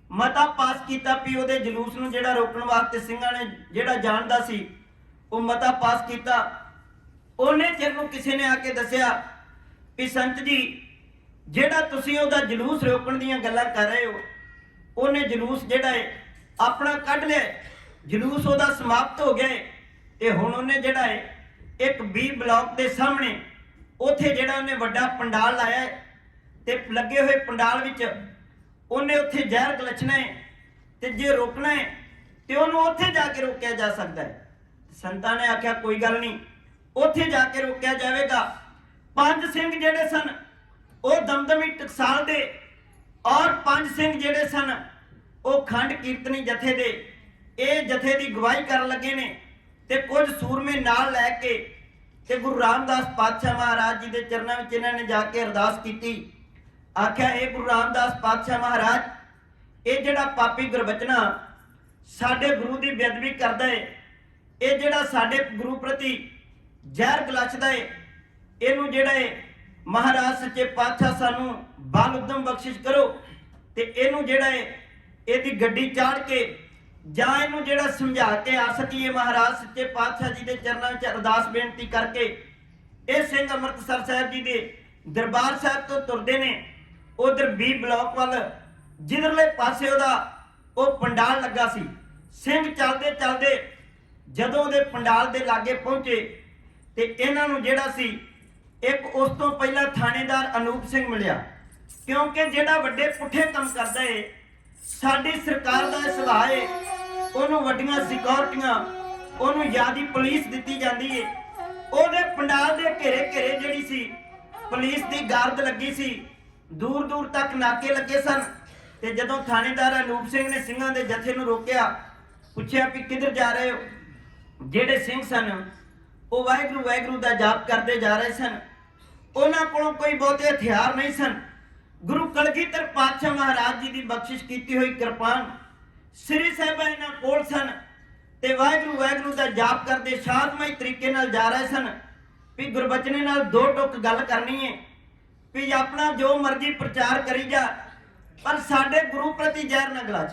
ਮਤਾ ਪਾਸ ਕੀਤਾ ਵੀ ਉਹਦੇ ਜਲੂਸ ਨੂੰ ਜਿਹੜਾ ਰੋਕਣ ਵਾਸਤੇ ਸਿੰਘਾਂ ਨੇ ਜਿਹੜਾ ਜਾਣਦਾ ਸੀ ਉਹ ਮਤਾ ਪਾਸ ਕੀਤਾ। ਉਹਨੇ ਚਿਰ ਨੂੰ ਕਿਸੇ ਨੇ ਆ ਕੇ ਦੱਸਿਆ ਵੀ ਸੰਤ ਜੀ ਜਿਹੜਾ ਤੁਸੀਂ ਉਹਦਾ ਜਲੂਸ ਰੋਕਣ ਦੀਆਂ ਗੱਲਾਂ ਕਰ ਰਹੇ ਹੋ ਉਹਨੇ ਜਲੂਸ ਜਿਹੜਾ ਹੈ ਆਪਣਾ ਕੱਢ ਲਿਆ, ਜਲੂਸ ਉਹਦਾ ਸਮਾਪਤ ਹੋ ਗਿਆ ਤੇ ਹੁਣ ਉਹਨੇ ਜਿਹੜਾ ਹੈ ਇੱਕ B ਬਲਾਕ ਦੇ ਸਾਹਮਣੇ ਉੱਥੇ ਜਿਹੜਾ ਉਹਨੇ ਵੱਡਾ ਪੰਡਾਲ ਲਾਇਆ ਤੇ ਲੱਗੇ ਹੋਏ ਪੰਡਾਲ ਵਿੱਚ ਉਹਨੇ ਉੱਥੇ ਜ਼ਹਿਰ ਗਲਚਣਾ ਹੈ ਤੇ ਜੇ ਰੋਕਣਾ ਹੈ ਤੇ ਉਹਨੂੰ ਉੱਥੇ ਜਾ ਕੇ ਰੋਕਿਆ ਜਾ ਸਕਦਾ ਹੈ। ਸੰਤਾਂ ਨੇ ਆਖਿਆ ਕੋਈ ਗੱਲ ਨਹੀਂ ਉੱਥੇ ਜਾ ਕੇ ਰੋਕਿਆ ਜਾਵੇਗਾ। ਪੰਜ ਸਿੰਘ ਜਿਹੜੇ ਸਨ ਉਹ ਦਮਦਮੀ ਟਕਸਾਲ ਦੇ ਔਰ ਪੰਜ ਸਿੰਘ ਜਿਹੜੇ ਸਨ ਉਹ ਖੰਡ ਕੀਰਤਨੀ ਜਥੇ ਦੇ ਇਹ ਜਥੇ ਦੀ ਗਵਾਹੀ ਕਰਨ ਲੱਗੇ ਨੇ ਤੇ ਕੁਝ ਸੂਰਮੇ ਨਾਲ ਲੈ ਕੇ ਤੇ ਗੁਰੂ ਰਾਮਦਾਸ ਪਾਤਸ਼ਾਹ ਮਹਾਰਾਜ ਜੀ ਦੇ ਚਰਨਾਂ ਵਿੱਚ ਇਹਨਾਂ ਨੇ ਜਾ ਕੇ ਅਰਦਾਸ ਕੀਤੀ। ਆਖਿਆ ਇਹ ਗੁਰੂ ਰਾਮਦਾਸ ਪਾਤਸ਼ਾਹ ਮਹਾਰਾਜ ਇਹ ਜਿਹੜਾ ਪਾਪੀ ਗੁਰਬਚਨਾ ਸਾਡੇ ਗੁਰੂ ਦੀ ਬੇਅਦਬੀ ਕਰਦਾ ਹੈ, ਇਹ ਜਿਹੜਾ ਸਾਡੇ ਗੁਰੂ ਪ੍ਰਤੀ ਜ਼ਹਿਰ ਗਲਾਚਦਾ ਹੈ, ਇਹਨੂੰ ਜਿਹੜਾ ਹੈ ਮਹਾਰਾਜ ਸੱਚੇ ਪਾਤਸ਼ਾਹ ਸਾਨੂੰ ਬਲ ਉਦਮ ਬਖਸ਼ਿਸ਼ ਕਰੋ ਤੇ ਇਹਨੂੰ ਜਿਹੜਾ ਹੈ ਇਹਦੀ ਗੱਡੀ ਚਾੜ ਕੇ ਜਾਂ ਇਹਨੂੰ ਜਿਹੜਾ ਸਮਝਾ ਕੇ ਆ ਸਕੀਏ ਮਹਾਰਾਜ ਸੱਚੇ ਪਾਤਸ਼ਾਹ ਜੀ ਦੇ ਚਰਨਾਂ ਵਿੱਚ ਅਰਦਾਸ ਬੇਨਤੀ ਕਰਕੇ। ਇਹ ਸਿੰਘ ਅੰਮ੍ਰਿਤਸਰ ਸਾਹਿਬ ਜੀ ਦੇ ਦਰਬਾਰ ਸਾਹਿਬ ਤੋਂ ਤੁਰਦੇ ਨੇ ਉਧਰ B ਬਲਾਕ ਵੱਲ, ਜਿਧਰਲੇ ਪਾਸੇ ਉਹਦਾ ਉਹ ਪੰਡਾਲ ਲੱਗਾ ਸੀ। ਸਿੰਘ ਚੱਲਦੇ ਚੱਲਦੇ ਜਦੋਂ ਉਹਦੇ ਪੰਡਾਲ ਦੇ ਲਾਗੇ ਪਹੁੰਚੇ ਤੇ ਇਹਨਾਂ ਨੂੰ ਜਿਹੜਾ ਸੀ ਇੱਕ ਉਸ ਤੋਂ ਪਹਿਲਾਂ ਥਾਣੇਦਾਰ ਅਨੂਪ ਸਿੰਘ ਮਿਲਿਆ ਕਿਉਂਕਿ ਜਿਹੜਾ ਵੱਡੇ ਪੁੱਠੇ ਕੰਮ ਕਰਦਾ ਏ ਸਾਡੀ ਸਰਕਾਰ ਦਾ ਸੁਭਾਅ ਏ ਉਹਨੂੰ ਵੱਡੀਆਂ ਸਿਕਿਉਰਟੀਆਂ ਉਹਨੂੰ ਜ਼ਿਆਦੀ ਪੁਲਿਸ ਦਿੱਤੀ ਜਾਂਦੀ ਏ। ਉਹਦੇ ਪੰਡਾਲ ਦੇ ਘੇਰੇ ਘੇਰੇ ਜਿਹੜੀ ਸੀ ਪੁਲਿਸ ਦੀ ਗਾਰਡ ਲੱਗੀ ਸੀ, ਦੂਰ ਦੂਰ ਤੱਕ ਨਾਕੇ ਲੱਗੇ ਸਨ। ਤੇ ਜਦੋਂ ਥਾਣੇਦਾਰ ਅਨੂਪ ਸਿੰਘ ਨੇ ਸਿੰਘਾਂ ਦੇ ਜਥੇ ਨੂੰ ਰੋਕਿਆ, ਪੁੱਛਿਆ ਵੀ ਕਿੱਧਰ ਜਾ ਰਹੇ ਹੋ, ਜਿਹੜੇ ਸਿੰਘ ਸਨ ਉਹ ਵਾਹਿਗੁਰੂ ਵਾਹਿਗੁਰੂ ਦਾ ਜਾਪ ਕਰਦੇ ਜਾ ਰਹੇ ਸਨ। ਉਹਨਾਂ ਕੋਲੋਂ ਕੋਈ ਬਹੁਤੇ ਹਥਿਆਰ ਨਹੀਂ ਸਨ। ਗੁਰੂ ਕਲਗੀਧਰ ਪਾਤਸ਼ਾਹ ਮਹਾਰਾਜ ਜੀ ਦੀ ਬਖਸ਼ਿਸ਼ ਕੀਤੀ ਹੋਈ ਕਿਰਪਾਨ ਸ੍ਰੀ ਸਾਹਿਬਾਂ ਇਹਨਾਂ ਕੋਲ ਸਨ ਤੇ ਵਾਹਿਗੁਰੂ ਵਾਹਿਗੁਰੂ ਦਾ ਜਾਪ ਕਰਦੇ ਸ਼ਾਂਤਮਈ ਤਰੀਕੇ ਨਾਲ ਜਾ ਰਹੇ ਸਨ ਵੀ ਗੁਰਬਚਨੇ ਨਾਲ ਦੋ ਟੁਕ ਗੱਲ ਕਰਨੀ ਹੈ ਵੀ ਆਪਣਾ ਜੋ ਮਰਜ਼ੀ ਪ੍ਰਚਾਰ ਕਰੀ ਜਾ, ਪਰ ਸਾਡੇ ਗੁਰੂ ਪ੍ਰਤੀ ਜ਼ਹਿਰ ਨਾ ਗਲਾਚ,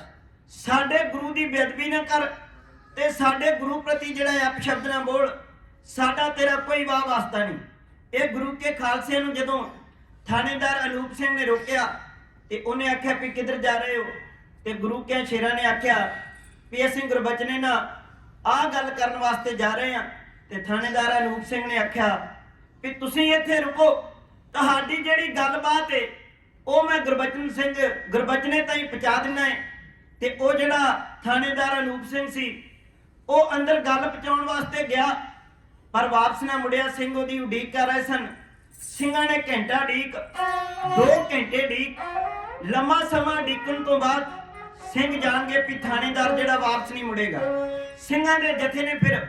ਸਾਡੇ ਗੁਰੂ ਦੀ ਬੇਅਦਬੀ ਨਾ ਕਰ ਤੇ ਸਾਡੇ ਗੁਰੂ ਪ੍ਰਤੀ ਜਿਹੜਾ ਅਪਸ਼ਬਦ ਨਾ ਬੋਲ। ਸਾਡਾ ਤੇਰਾ ਕੋਈ ਵਾਹ ਵਾਸਤਾ ਨਹੀਂ। ਇਹ ਗੁਰੂ ਕੇ ਖਾਲਸੇ ਨੂੰ ਜਦੋਂ ਥਾਣੇਦਾਰ ਅਨੂਪ ਸਿੰਘ ਨੇ ਰੋਕਿਆ ਤੇ ਉਹਨੇ ਆਖਿਆ ਵੀ ਕਿੱਧਰ ਜਾ ਰਹੇ ਹੋ, ਤੇ ਗੁਰੂ ਕੇ ਸ਼ੇਰਾਂ ਨੇ ਆਖਿਆ ਵੀ ਅਸੀਂ ਗੁਰਬਚਨੇ ਨਾਲ ਆਹ ਗੱਲ ਕਰਨ ਵਾਸਤੇ ਜਾ ਰਹੇ ਹਾਂ। ਤੇ ਥਾਣੇਦਾਰ ਅਨੂਪ ਸਿੰਘ ਨੇ ਆਖਿਆ ਵੀ ਤੁਸੀਂ ਇੱਥੇ ਰੁਕੋ, ਤੁਹਾਡੀ ਜਿਹੜੀ ਗੱਲਬਾਤ ਹੈ ਉਹ ਮੈਂ ਗੁਰਬਚਨੇ ਤਾਈਂ ਪਹੁੰਚਾ ਦਿੰਦਾ ਹੈ। ਤੇ ਉਹ ਜਿਹੜਾ ਥਾਣੇਦਾਰ ਅਨੂਪ ਸਿੰਘ ਸੀ ਉਹ ਅੰਦਰ ਗੱਲ ਪਹੁੰਚਾਉਣ ਵਾਸਤੇ ਗਿਆ, ਪਰ ਵਾਪਸ ਨਾ ਮੁੜਿਆ। ਸਿੰਘ ਉਹਦੀ ਉਡੀਕ ਕਰ ਰਹੇ ਸਨ। ਸਿੰਘਾਂ ਨੇ ਘੰਟਾ ਉਡੀਕ, 2 ਘੰਟੇ ਉਡੀਕ, ਲੰਮਾ ਸਮਾਂ ਉਡੀਕਣ ਤੋਂ ਬਾਅਦ ਸਿੰਘ ਜਾਣ ਗਏ ਵੀ ਥਾਣੇਦਾਰ ਜਿਹੜਾ ਵਾਪਸ ਨਹੀਂ ਮੁੜੇਗਾ। ਸਿੰਘਾਂ ਦੇ ਜਥੇ ਨੇ ਫਿਰ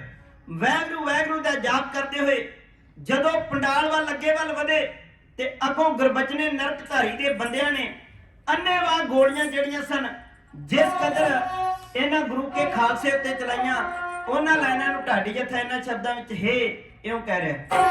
ਵਾਹਿਗੁਰੂ ਵਾਹਿਗੁਰੂ ਦਾ ਜਾਪ ਕਰਦੇ ਹੋਏ ਜਦੋਂ ਪੰਡਾਲ ਵੱਲ ਅੱਗੇ ਵੱਲ ਵਧੇ ਤੇ ਅੱਗੋਂ ਗੁਰਬਚਨੇ ਨਰਕਧਾਰੀ ਦੇ ਬੰਦਿਆਂ ਨੇ ਅੰਨ੍ਹੇਵਾਹ ਗੋਲੀਆਂ ਜਿਹੜੀਆਂ ਸਨ ਜਿਸ ਕਦਰ ਇਹਨਾਂ ਗੁਰੂ ਕੇ ਖਾਲਸੇ ਉੱਤੇ ਚਲਾਈਆਂ, ਉਹਨਾਂ ਲਾਈਨਾਂ ਨੂੰ ਢਾਡੀ ਜਥਾ ਇਹਨਾਂ ਸ਼ਬਦਾਂ ਵਿੱਚ ਹੇ ਇਉਂ ਕਹਿ ਰਿਹਾ।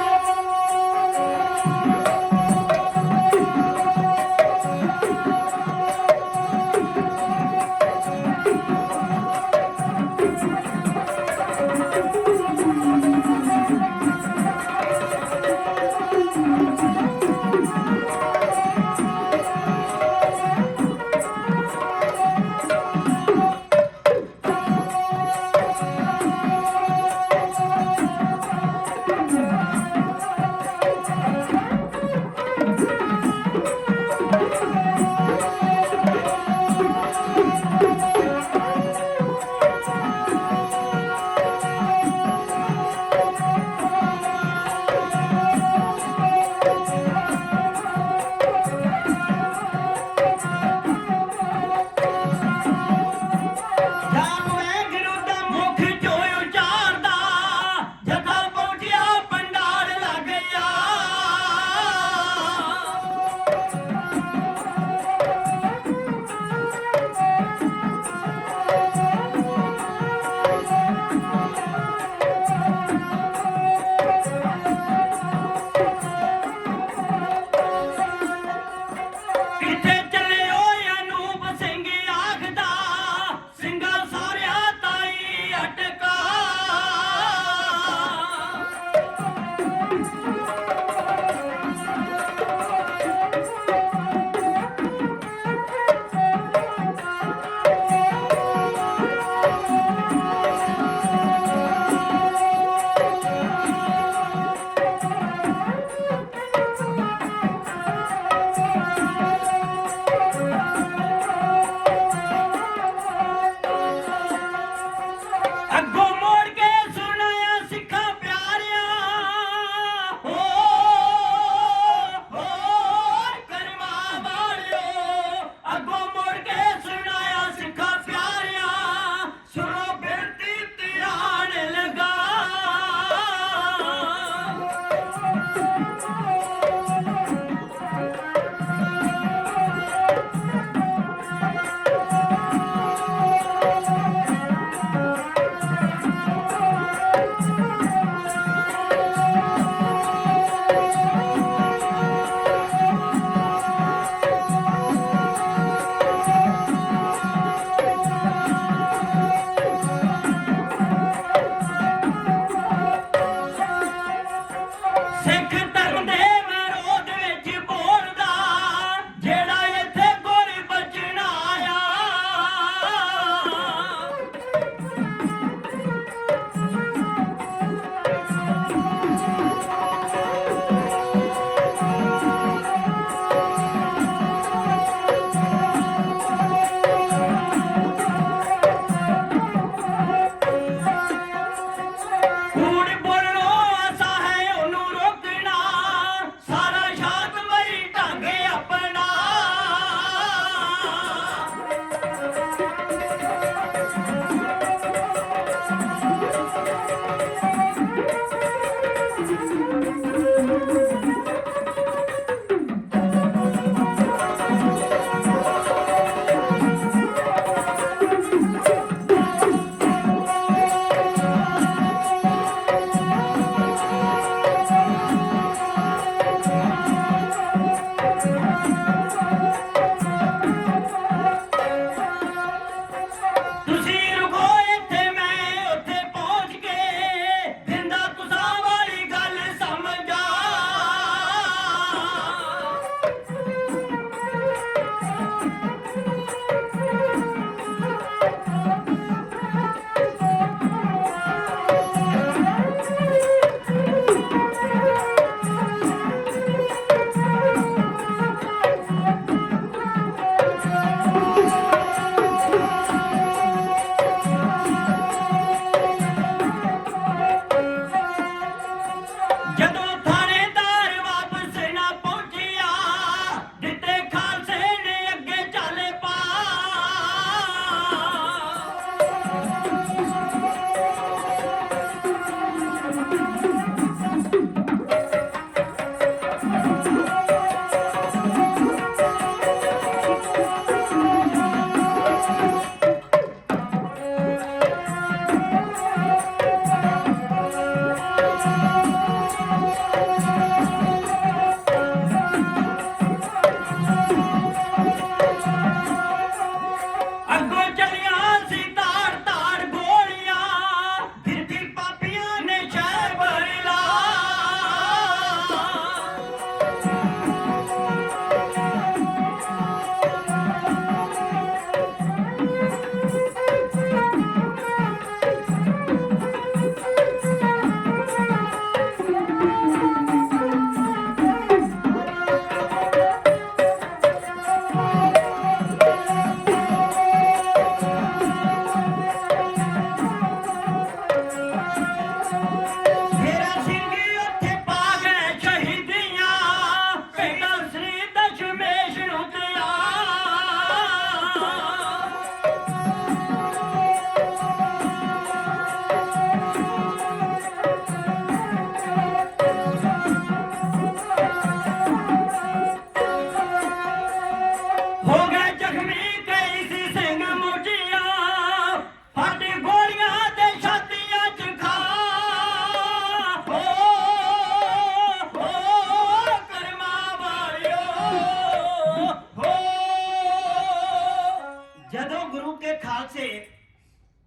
ਜਦੋਂ ਗੁਰੂ ਕੇ ਖਾਲਸੇ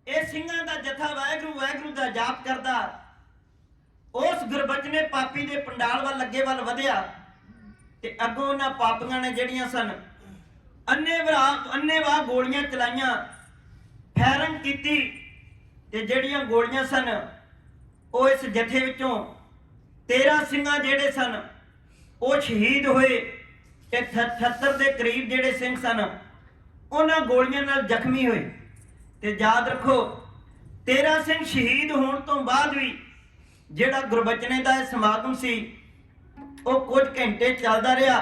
ਇਹ ਸਿੰਘਾਂ ਦਾ ਜਥਾ ਵਾਹਿਗੁਰੂ ਵਾਹਿਗੁਰੂ ਦਾ ਜਾਪ ਕਰਦਾ, ਉਸ ਗੁਰਬਚਨੇ ਪਾਪੀ ਦੇ ਪੰਡਾਲ ਵੱਲ ਅੱਗੇ ਵੱਲ ਵਧਿਆ ਤੇ ਅੱਗੋਂ ਉਹਨਾਂ ਪਾਪੀਆਂ ਨੇ ਜਿਹੜੀਆਂ ਸਨ ਅੰਨੇਵਾਹ ਗੋਲੀਆਂ ਚਲਾਈਆਂ, ਫਾਇਰਿੰਗ ਕੀਤੀ ਤੇ ਜਿਹੜੀਆਂ ਗੋਲੀਆਂ ਸਨ ਉਹ ਇਸ ਜਥੇ ਵਿੱਚੋਂ 13 ਸਿੰਘਾਂ ਜਿਹੜੇ ਸਨ ਉਹ ਸ਼ਹੀਦ ਹੋਏ ਤੇ 78 ਦੇ ਕਰੀਬ ਜਿਹੜੇ ਸਿੰਘ ਸਨ ਉਹਨਾਂ ਗੋਲੀਆਂ ਨਾਲ ਜ਼ਖਮੀ ਹੋਏ। ਤੇ ਯਾਦ ਰੱਖੋ 13 ਸਿੰਘ ਸ਼ਹੀਦ ਹੋਣ ਤੋਂ ਬਾਅਦ ਵੀ ਜਿਹੜਾ ਗੁਰਬਚਨੇ ਦਾ ਇਹ ਸਮਾਗਮ ਸੀ ਉਹ ਕੁਝ ਘੰਟੇ ਚੱਲਦਾ ਰਿਹਾ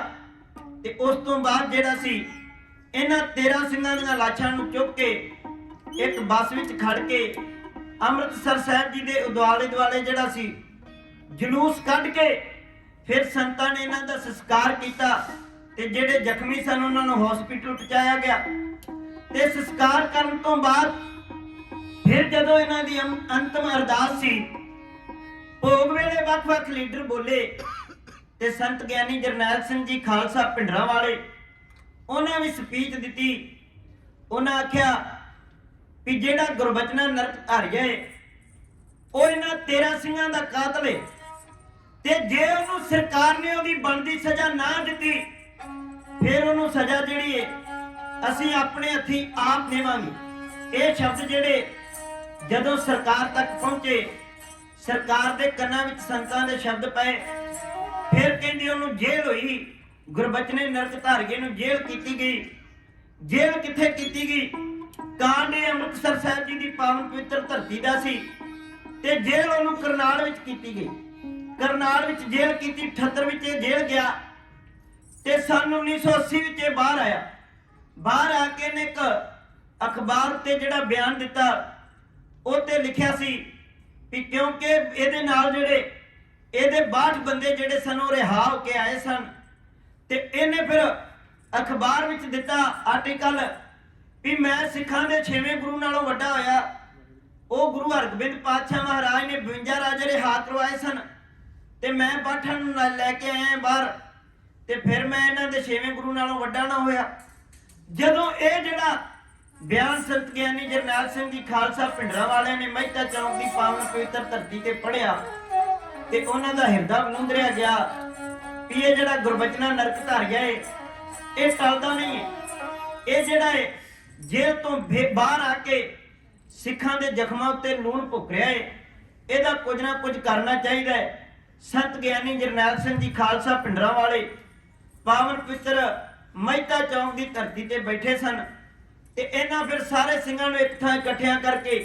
ਤੇ ਉਸ ਤੋਂ ਬਾਅਦ ਜਿਹੜਾ ਸੀ ਇਹਨਾਂ 13 ਸਿੰਘਾਂ ਦੀਆਂ ਲਾਸ਼ਾਂ ਨੂੰ ਚੁੱਕ ਕੇ ਇੱਕ ਬੱਸ ਵਿੱਚ ਖੜ ਕੇ ਅੰਮ੍ਰਿਤਸਰ ਸਾਹਿਬ ਜੀ ਦੇ ਉਦਵਾਲੇ ਦੁਆਲੇ ਜਿਹੜਾ ਸੀ ਜਲੂਸ ਕੱਢ ਕੇ ਫਿਰ ਸੰਤਾਂ ਨੇ ਇਹਨਾਂ ਦਾ ਸੰਸਕਾਰ ਕੀਤਾ ਤੇ ਜਿਹੜੇ ਜ਼ਖਮੀ ਸਨ ਉਹਨਾਂ ਨੂੰ ਹਸਪੀਟਲ ਪਹੁੰਚਾਇਆ ਗਿਆ। ਤੇ ਸੰਸਕਾਰ ਕਰਨ ਤੋਂ ਬਾਅਦ ਫਿਰ ਜਦੋਂ ਇਹਨਾਂ ਦੀ ਅੰਤਮ ਅਰਦਾਸ ਸੀ, ਭੋਗ ਵੇਲੇ ਵੱਖ-ਵੱਖ ਲੀਡਰ ਬੋਲੇ ਤੇ ਸੰਤ ਗਿਆਨੀ ਜਰਨੈਲ ਸਿੰਘ ਜੀ ਖਾਲਸਾ ਭਿੰਡਰਾਂ ਵਾਲੇ ਉਹਨਾਂ ਵੀ ਸਪੀਚ ਦਿੱਤੀ। ਉਹਨਾਂ ਆਖਿਆ ਵੀ ਜਿਹੜਾ ਗੁਰਬਚਨਾ ਨਰਕਧਾਰੀਆ ਹੈ ਉਹ ਇਹਨਾਂ 13 ਸਿੰਘਾਂ ਦਾ ਕਾਤਲ ਹੈ ਤੇ ਜੇ ਉਹਨੂੰ ਸਰਕਾਰ ਨੇ ਉਹਦੀ ਬਣਦੀ ਸਜ਼ਾ ਨਾ ਦਿੱਤੀ ਫਿਰ ਉਹਨੂੰ ਸਜ਼ਾ ਜਿਹੜੀ ਹੈ ਅਸੀਂ ਆਪਣੇ ਹੱਥੀਂ ਆਪ ਦੇਵਾਂਗੇ। ਇਹ ਸ਼ਬਦ ਜਿਹੜੇ ਜਦੋਂ ਸਰਕਾਰ ਤੱਕ ਪਹੁੰਚੇ, ਸਰਕਾਰ ਦੇ ਕੰਨਾਂ ਵਿੱਚ ਸੰਤਾਂ ਦੇ ਸ਼ਬਦ ਪਏ, ਫਿਰ ਕਹਿੰਦੇ ਉਹਨੂੰ ਜੇਲ੍ਹ ਹੋਈ। ਗੁਰਬਚਨੇ ਨਰਕਧਾਰੀਏ ਨੂੰ ਜੇਲ੍ਹ ਕੀਤੀ ਗਈ। ਜੇਲ੍ਹ ਕਿੱਥੇ ਕੀਤੀ ਗਈ? ਕਾਂਡੇ ਅੰਮ੍ਰਿਤਸਰ ਸਾਹਿਬ ਜੀ ਦੀ ਪਾਵਨ ਪਵਿੱਤਰ ਧਰਤੀ ਦਾ ਸੀ ਤੇ ਜੇਲ੍ਹ ਉਹਨੂੰ ਕਰਨਾਲ ਵਿੱਚ ਕੀਤੀ ਗਈ। ਕਰਨਾਲ ਵਿੱਚ ਜੇਲ੍ਹ ਕੀਤੀ, 78 ਵਿੱਚ ਇਹ ਜੇਲ੍ਹ ਗਿਆ ਤੇ ਸੰਨ 1980 ਵਿੱਚ ਇਹ ਬਾਹਰ ਆਇਆ। ਬਾਹਰ ਆ ਕੇ ਇਹਨੇ ਇੱਕ ਅਖਬਾਰ ਤੇ ਜਿਹੜਾ ਬਿਆਨ ਦਿੱਤਾ ਉਹ ਤੇ ਲਿਖਿਆ ਸੀ ਵੀ ਕਿਉਂਕਿ ਇਹਦੇ ਨਾਲ ਜਿਹੜੇ ਇਹਦੇ 62 ਬੰਦੇ ਜਿਹੜੇ ਸਨ ਉਹ ਰਿਹਾ ਹੋ ਕੇ ਆਏ ਸਨ ਤੇ ਇਹਨੇ ਫਿਰ ਅਖਬਾਰ ਵਿੱਚ ਦਿੱਤਾ ਆਰਟੀਕਲ ਵੀ ਮੈਂ ਸਿੱਖਾਂ ਦੇ 6ਵੇਂ ਗੁਰੂ ਨਾਲੋਂ ਵੱਡਾ ਹੋਇਆ। ਉਹ ਗੁਰੂ ਹਰਗੋਬਿੰਦ ਪਾਤਸ਼ਾਹ ਮਹਾਰਾਜ ਨੇ 52 ਰਾਜੇ ਰਿਹਾ ਕਰਵਾਏ ਸਨ ਤੇ ਮੈਂ ਬਾਠਾਂ ਨੂੰ ਲੈ ਕੇ ਆਇਆ ਬਾਹਰ ਤੇ ਫਿਰ ਮੈਂ ਇਹਨਾਂ ਦੇ 6ਵੇਂ ਗੁਰੂ ਨਾਲੋਂ ਵੱਡਾ ਨਾ ਹੋਇਆ। ਜਦੋਂ ਇਹ ਜਿਹੜਾ ਬਿਆਨ ਸੰਤ ਗਿਆਨੀ ਜਰਨੈਲ ਸਿੰਘ ਜੀ ਖਾਲਸਾ ਭਿੰਡਰਾਂ ਵਾਲਿਆਂ ਨੇ ਮਹਿਤਾ ਚੌਂਕ ਦੀ ਪਾਵਨ ਪਵਿੱਤਰ ਧਰਤੀ ਤੇ ਪੜ੍ਹਿਆ ਤੇ ਉਹਨਾਂ ਦਾ ਹਿਰਦਾ ਵੰਦਰਿਆ ਗਿਆ ਵੀ ਇਹ ਜਿਹੜਾ ਗੁਰਬਚਨਾ ਨਰਕਧਾਰੀਆ ਹੈ ਇਹ ਟਲਦਾ ਨਹੀਂ ਹੈ। ਇਹ ਜਿਹੜਾ ਹੈ ਜੇਲ੍ਹ ਤੋਂ ਬਾਹਰ ਆ ਕੇ ਸਿੱਖਾਂ ਦੇ ਜ਼ਖਮਾਂ ਉੱਤੇ ਲੂਣ ਭੁੱਕ ਰਿਹਾ ਹੈ, ਇਹਦਾ ਕੁਝ ਨਾ ਕੁਝ ਕਰਨਾ ਚਾਹੀਦਾ ਹੈ। ਸੰਤ ਗਿਆਨੀ ਜਰਨੈਲ ਸਿੰਘ ਜੀ ਖਾਲਸਾ ਭਿੰਡਰਾਂ ਵਾਲੇ ਪਾਵਨ ਪਵਿੱਤਰ ਮਹਿਤਾ ਚੌਂਕ ਦੀ ਧਰਤੀ ਤੇ ਬੈਠੇ ਸਨ ਤੇ ਇਹਨਾਂ ਫਿਰ ਸਾਰੇ ਸਿੰਘਾਂ ਨੂੰ ਇੱਕ ਥਾਂ ਇਕੱਠਿਆਂ ਕਰਕੇ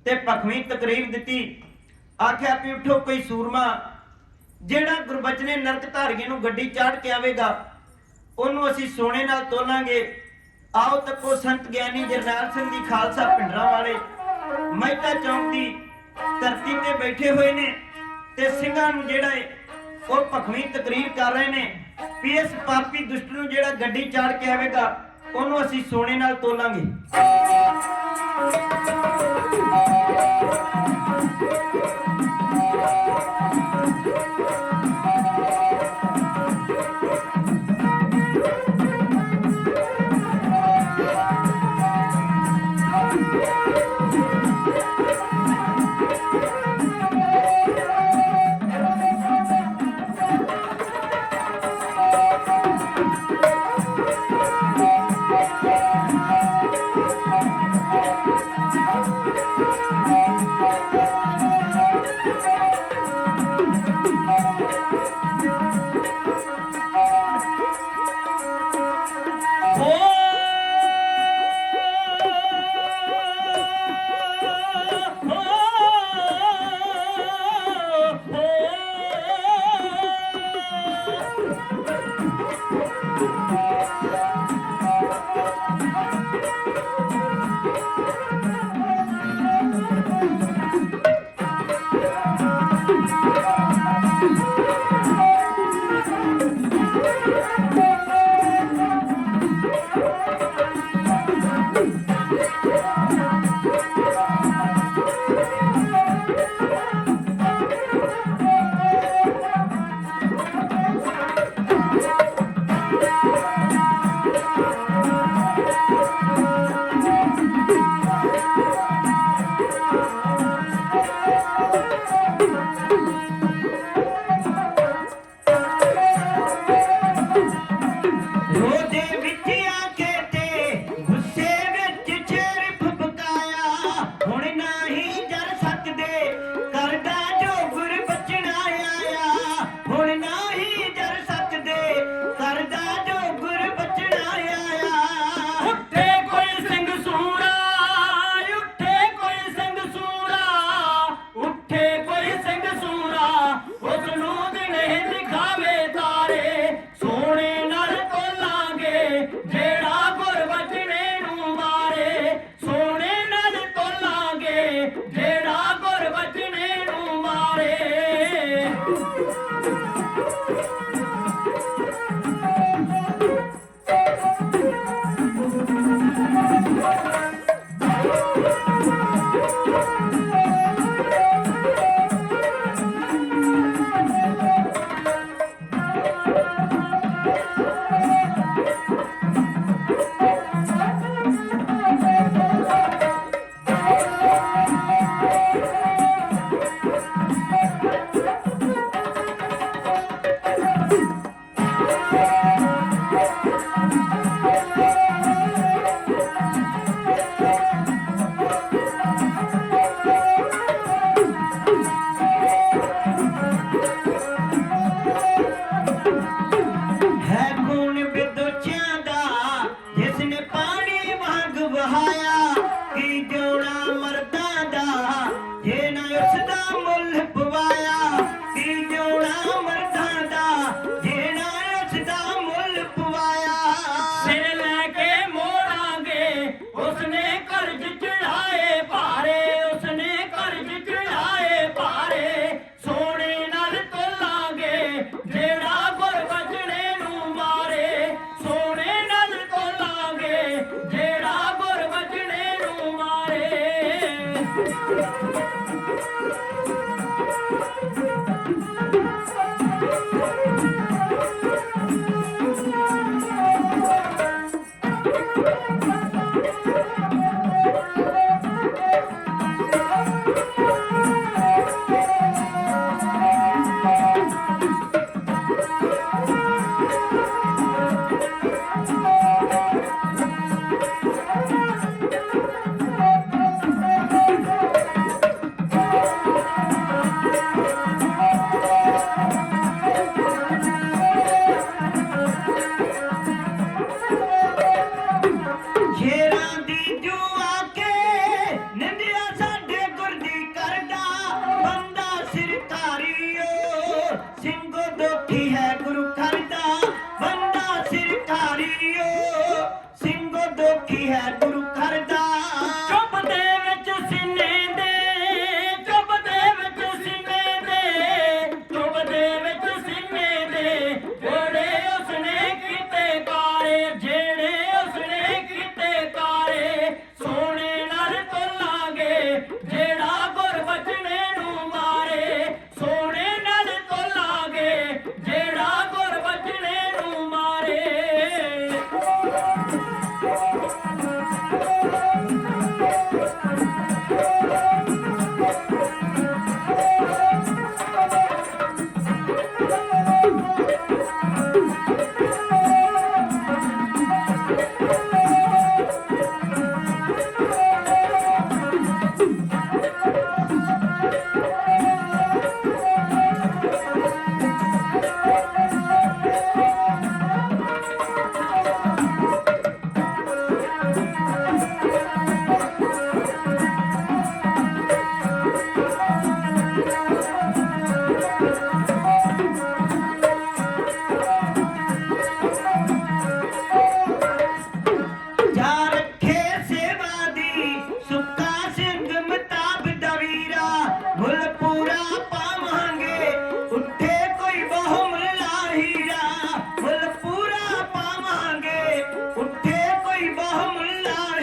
ਤੇ ਭਖਵੀਂ ਤਕਰੀਰ ਦਿੱਤੀ। ਆਖਿਆ ਵੀ ਉੱਠੋ ਕੋਈ ਸੂਰਮਾ ਜਿਹੜਾ ਗੁਰਬਚਨੇ ਨਰਕਧਾਰੀਏ ਨੂੰ ਗੱਡੀ ਚਾੜ ਕੇ ਆਵੇਗਾ ਉਹਨੂੰ ਅਸੀਂ ਸੋਨੇ ਨਾਲ ਤੋਲਾਂਗੇ। ਆਓ ਤੱਕੋ ਸੰਤ ਗਿਆਨੀ ਜਰਨੈਲ ਸਿੰਘ ਜੀ ਖਾਲਸਾ ਭਿੰਡਰਾਂ ਵਾਲੇ ਮਹਿਤਾ ਚੌਂਕ ਦੀ ਧਰਤੀ ਤੇ ਬੈਠੇ ਹੋਏ ਨੇ ਤੇ ਸਿੰਘਾਂ ਨੂੰ ਜਿਹੜਾ ਹੈ ਉਹ ਭਖਵੀਂ ਤਕਰੀਰ ਕਰ ਰਹੇ ਨੇ ਵੀ ਇਸ ਪਾਪੀ ਦੁਸ਼ਟ ਨੂੰ ਜਿਹੜਾ ਗੱਡੀ ਚਾੜ ਕੇ ਆਵੇਗਾ ਉਹਨੂੰ ਅਸੀਂ ਸੋਨੇ ਨਾਲ ਤੋਲਾਂਗੇ। है खून विदोचियां दा जिसने पानी वांग बहाया की जोड़ा मर्दां दा जे ना उसदा मुल पवाया की जोड़ा मर्दां दा जे ना उसदा मुल पवाया सिर लेके मोड़ांगे उसने कर्ज चढ़ाए भारे उसने कर्ज चढ़ाए भारे सोने नाल तोलांगे जेड़ा गुर बचने नू मारे सोने नाल तोलांगे जेड़ा गुर बचने नू मारे ਸ਼ੇਰਾਂ ਦੀ ਜੂਆ ਕੇ ਨਿੰਦਿਆ ਸਾਡੇ ਗੁਰਦੀ ਕਰਦਾ ਬੰਦਾ ਸਿਰਕਾਰੀਓ ਸਿੰਘੋ ਦੋਖੀ ਹੈ ਗੁਰੂ ਕਰਦਾ ਬੰਦਾ ਸਿਰਕਾਰੀਓ ਸਿੰਘੋ ਦੋਖੀ ਹੈ ਗੁਰੂ ਕਰਦਾ ਚੁੱਪ ਦੇ ਵਿੱਚ ਸੀਨੇ ਦੇ ਚੁੱਪ ਦੇ ਵਿੱਚ ਸੀਨੇ ਦੇ ਚੁੱਪ ਦੇ ਵਿੱਚ ਸੀਨੇ ਦੇ ਜਿਹੜੇ ਉਸਨੇ ਕੀਤੇ ਕਾਰੇ ਜਿਹੜੇ ਉਸਨੇ ਕੀਤੇ ਕਾਰੇ ਸੋਨੇ ਨਾਲ ਤੋਲਾਂਗੇ ਜਿਹੜਾ ਗੁਰ ਬਚਨੇ ਨੂੰ ਮਾਰੇ ਸੋਨੇ ਨਾਲ ਤੋਲਾਂਗੇ ਜਿਹੜਾ ਗੁਰ ਬਚਨੇ ਨੂੰ ਮਾਰੇ ਜਾ ਰੱਖੇ ਸੇਵਾ ਦੀ ਸੁੱਕਾ ਸਿੰਘ ਮਤਾਬ ਦਾ ਵੀਰਾ ਮੁੱਲ ਪੂਰਾ ਪਾਵਾਂਗੇ ਉੱਠੇ ਕੋਈ ਬਹੁ ਮੁੱਲਾ ਹੀਰਾ ਮੁੱਲ ਪੂਰਾ ਪਾਵਾਂਗੇ ਉੱਠੇ ਕੋਈ ਬਹੁ ਮੁੱਲਾ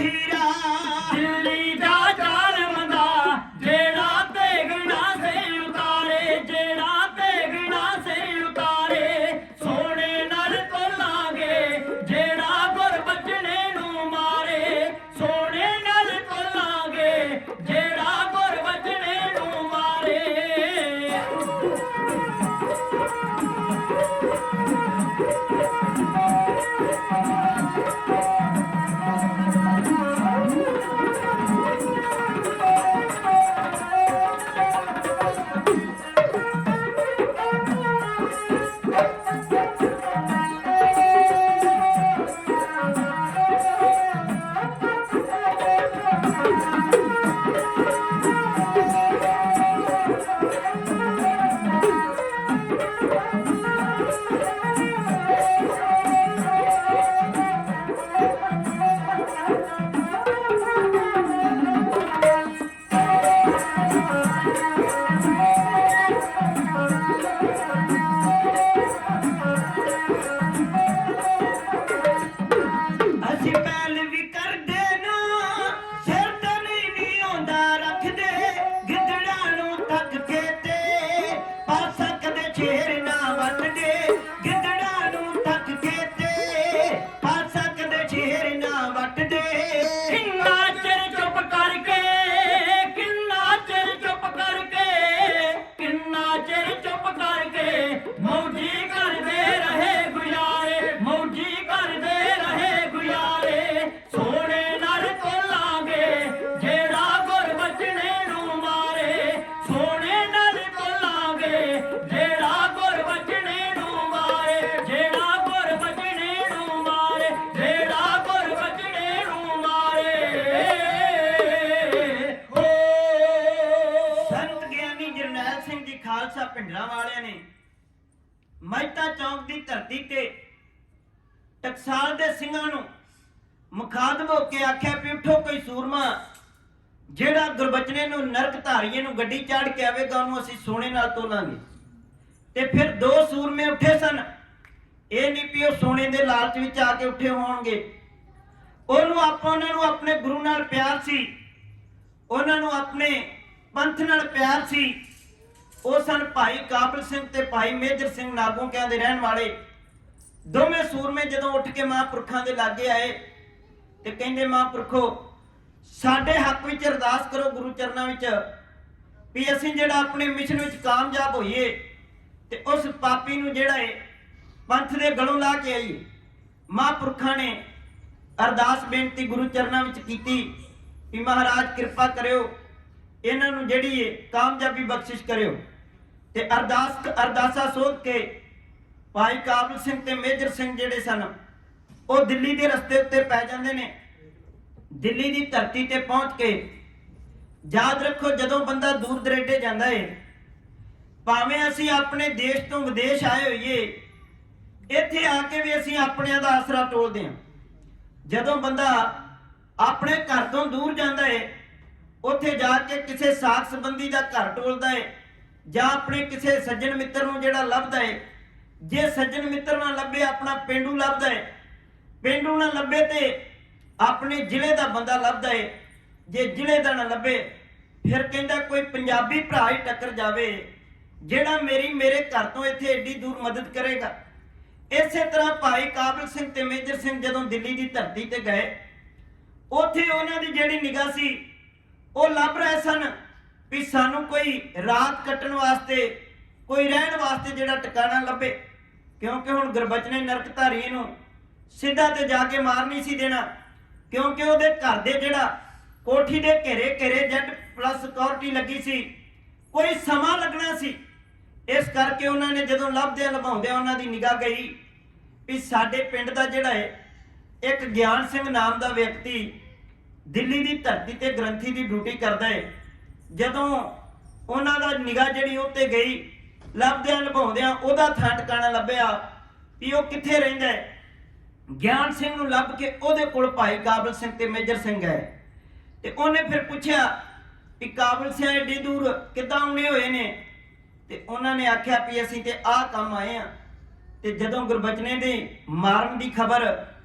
ਧਰਤੀ ਤੇ ਟਕਸਾਲ ਦੇ ਸਿੰਘਾਂ ਨੂੰ ਮੁਖਾਤਬ ਹੋ ਕੇ ਆਖਿਆ ਵੀ ਉੱਠੋ ਕੋਈ ਸੂਰਮਾ, ਜਿਹੜਾ ਗੁਰਬਚਨੇ ਨੂੰ ਨਰਕ ਧਾਰੀਏ ਨੂੰ ਗੱਡੀ ਚਾੜ ਕੇ ਆਵੇਗਾ ਉਹਨੂੰ ਅਸੀਂ ਸੋਨੇ ਨਾਲ ਤੋਲਾਂਗੇ। ਤੇ ਫਿਰ ਦੋ ਸੂਰਮੇ ਉੱਠੇ ਸਨ। ਇਹ ਨਹੀਂ ਵੀ ਉਹ ਸੋਨੇ ਦੇ ਲਾਲਚ ਵਿੱਚ ਆ ਕੇ ਉੱਠੇ ਹੋਣਗੇ। ਉਹਨਾਂ ਨੂੰ ਆਪਣੇ ਗੁਰੂ ਨਾਲ ਪਿਆਰ ਸੀ, ਉਹਨਾਂ ਨੂੰ ਆਪਣੇ ਪੰਥ ਨਾਲ ਪਿਆਰ ਸੀ। ਉਹ ਸਨ ਭਾਈ ਕਾਬਲ ਸਿੰਘ ਤੇ ਭਾਈ ਮੇਜਰ ਸਿੰਘ ਨਾਗੋਕਿਆਂ ਦੇ ਰਹਿਣ ਵਾਲੇ। ਦੋਵੇਂ ਸੂਰਮੇ ਜਦੋਂ ਉੱਠ ਕੇ ਮਹਾਂਪੁਰਖਾਂ ਦੇ ਲਾਗੇ ਆਏ ਤੇ ਕਹਿੰਦੇ, ਮਹਾਂਪੁਰਖੋ ਸਾਡੇ ਹੱਕ ਵਿੱਚ ਅਰਦਾਸ ਕਰੋ ਗੁਰੂ ਚਰਨਾਂ ਵਿੱਚ ਵੀ ਅਸੀਂ ਜਿਹੜਾ ਆਪਣੇ ਮਿਸ਼ਨ ਵਿੱਚ ਕਾਮਯਾਬ ਹੋਈਏ ਤੇ ਉਸ ਪਾਪੀ ਨੂੰ ਜਿਹੜਾ ਹੈ ਪੰਥ ਦੇ ਗਲੋਂ ਲਾ ਕੇ ਆਈਏ। ਮਹਾਂਪੁਰਖਾਂ ਨੇ ਅਰਦਾਸ ਬੇਨਤੀ ਗੁਰੂ ਚਰਨਾਂ ਵਿੱਚ ਕੀਤੀ ਵੀ ਮਹਾਰਾਜ ਕਿਰਪਾ ਕਰਿਓ, ਇਹਨਾਂ ਨੂੰ ਜਿਹੜੀ ਹੈ ਕਾਮਯਾਬੀ ਬਖਸ਼ਿਸ਼ ਕਰਿਓ। ਤੇ ਅਰਦਾਸਾ ਸੋਧ ਕੇ ਭਾਈ ਕਾਬਲ ਸਿੰਘ ਤੇ ਮੇਜਰ ਸਿੰਘ ਜਿਹੜੇ ਸਨ ਉਹ ਦਿੱਲੀ ਦੇ ਰਸਤੇ ਉੱਤੇ ਪੈ ਜਾਂਦੇ ਨੇ। ਦਿੱਲੀ ਦੀ ਧਰਤੀ ਤੇ ਪਹੁੰਚ ਕੇ ਯਾਦ ਰੱਖੋ, ਜਦੋਂ ਬੰਦਾ ਦੂਰ ਦਰੇਡੇ ਜਾਂਦਾ ਹੈ, ਭਾਵੇਂ ਅਸੀਂ ਆਪਣੇ ਦੇਸ਼ ਤੋਂ ਵਿਦੇਸ਼ ਆਏ ਹੋਈਏ, ਇੱਥੇ ਆ ਕੇ ਵੀ ਅਸੀਂ ਆਪਣਿਆਂ ਦਾ ਆਸਰਾ ਟੋਲਦੇ ਹਾਂ। ਜਦੋਂ ਬੰਦਾ ਆਪਣੇ ਘਰ ਤੋਂ ਦੂਰ ਜਾਂਦਾ ਹੈ, ਉੱਥੇ ਜਾ ਕੇ ਕਿਸੇ ਸਾਖ ਸੰਬੰਧੀ ਦਾ ਘਰ ਟੋਲਦਾ ਹੈ ਜਾਂ ਆਪਣੇ ਕਿਸੇ ਸੱਜਣ ਮਿੱਤਰ ਨੂੰ ਜਿਹੜਾ ਲੱਭਦਾ ਹੈ। ਜੇ ਸੱਜਣ ਮਿੱਤਰ ਨਾ ਲੱਭੇ, ਆਪਣਾ ਪਿੰਡੂ ਲੱਭਦਾ ਹੈ। ਪਿੰਡੂ ਨਾ ਲੱਭੇ ਤੇ ਆਪਣੇ ਜ਼ਿਲ੍ਹੇ ਦਾ ਬੰਦਾ ਲੱਭਦਾ ਹੈ। ਜੇ ਜ਼ਿਲ੍ਹੇ ਦਾ ਨਾ ਲੱਭੇ, ਫਿਰ ਕਹਿੰਦਾ ਕੋਈ ਪੰਜਾਬੀ ਭਰਾ ਹੀ ਟੱਕਰ ਜਾਵੇ ਜਿਹੜਾ ਮੇਰੇ ਘਰ ਤੋਂ ਇੱਥੇ ਏਡੀ ਦੂਰ ਮਦਦ ਕਰੇਗਾ। ਇਸੇ ਤਰ੍ਹਾਂ ਭਾਈ ਕਾਬਲ ਸਿੰਘ ਤੇ ਮੇਜਰ ਸਿੰਘ ਜਦੋਂ ਦਿੱਲੀ ਦੀ ਧਰਤੀ ਤੇ ਗਏ, ਉੱਥੇ ਉਹਨਾਂ ਦੀ ਜਿਹੜੀ ਨਿਗਾਹ ਸੀ ਉਹ ਲੱਭ ਰਹੇ ਸਨ ਵੀ ਸਾਨੂੰ ਕੋਈ ਰਾਤ ਕੱਟਣ ਵਾਸਤੇ, ਕੋਈ ਰਹਿਣ ਵਾਸਤੇ ਜਿਹੜਾ ਟਿਕਾਣਾ ਲੱਭੇ, ਕਿਉਂਕਿ ਹੁਣ ਗੁਰਬਚਨੇ ਨਰਕ ਧਾਰੀਏ ਨੂੰ ਸਿੱਧਾ ਤੇ ਜਾ ਕੇ ਮਾਰ ਨਹੀਂ ਸੀ ਦੇਣਾ, ਕਿਉਂਕਿ ਉਹਦੇ ਘਰ ਦੇ ਜਿਹੜਾ ਕੋਠੀ ਦੇ ਘੇਰੇ Z+ ਸਿਕਿਉਰਿਟੀ ਲੱਗੀ ਸੀ, ਕੋਈ ਸਮਾਂ ਲੱਗਣਾ ਸੀ। ਇਸ ਕਰਕੇ ਉਹਨਾਂ ਨੇ ਜਦੋਂ ਲੱਭਦਿਆਂ ਲਭਾਉਂਦਿਆਂ ਉਹਨਾਂ ਦੀ ਨਿਗਾਹ ਗਈ ਵੀ ਸਾਡੇ ਪਿੰਡ ਦਾ ਜਿਹੜਾ ਹੈ ਇੱਕ ਗਿਆਨ ਸਿੰਘ ਨਾਮ ਦਾ ਵਿਅਕਤੀ ਦਿੱਲੀ ਦੀ ਧਰਤੀ ਤੇ ਗ੍ਰੰਥੀ ਦੀ ਡਿਊਟੀ ਕਰਦਾ ਹੈ। ਜਦੋਂ ਉਹਨਾਂ ਦਾ ਨਿਗਾਹ ਜਿਹੜੀ ਉੱਤੇ ਗਈ, ਲੱਭਦਿਆਂ ਲਭਾਉਂਦਿਆਂ ਉਹਦਾ ਥਾਂ ਟਿਕਾਣਾ ਲੱਭਿਆ ਵੀ ਉਹ ਕਿੱਥੇ ਰਹਿੰਦਾ ਹੈ। ਗਿਆਨ ਸਿੰਘ ਨੂੰ ਲੱਭ ਕੇ ਉਹਦੇ ਕੋਲ ਭਾਈ ਕਾਬਲ ਸਿੰਘ ਤੇ ਮੇਜਰ ਸਿੰਘ ਗਏ ਤੇ ਉਹਨੇ ਫਿਰ ਪੁੱਛਿਆ ਵੀ ਕਾਬਲ ਸਿੰਘ ਏਡੀ ਦੂਰ ਕਿੱਦਾਂ ਆਉਣੇ ਹੋਏ ਨੇ? ਤੇ ਉਹਨਾਂ ਨੇ ਆਖਿਆ ਵੀ ਅਸੀਂ ਤੇ ਆਹ ਕੰਮ ਆਏ ਆ। ਤੇ ਜਦੋਂ ਗੁਰਬਚਨੇ ਦੇ ਮਾਰਨ ਦੀ ਖਬਰ,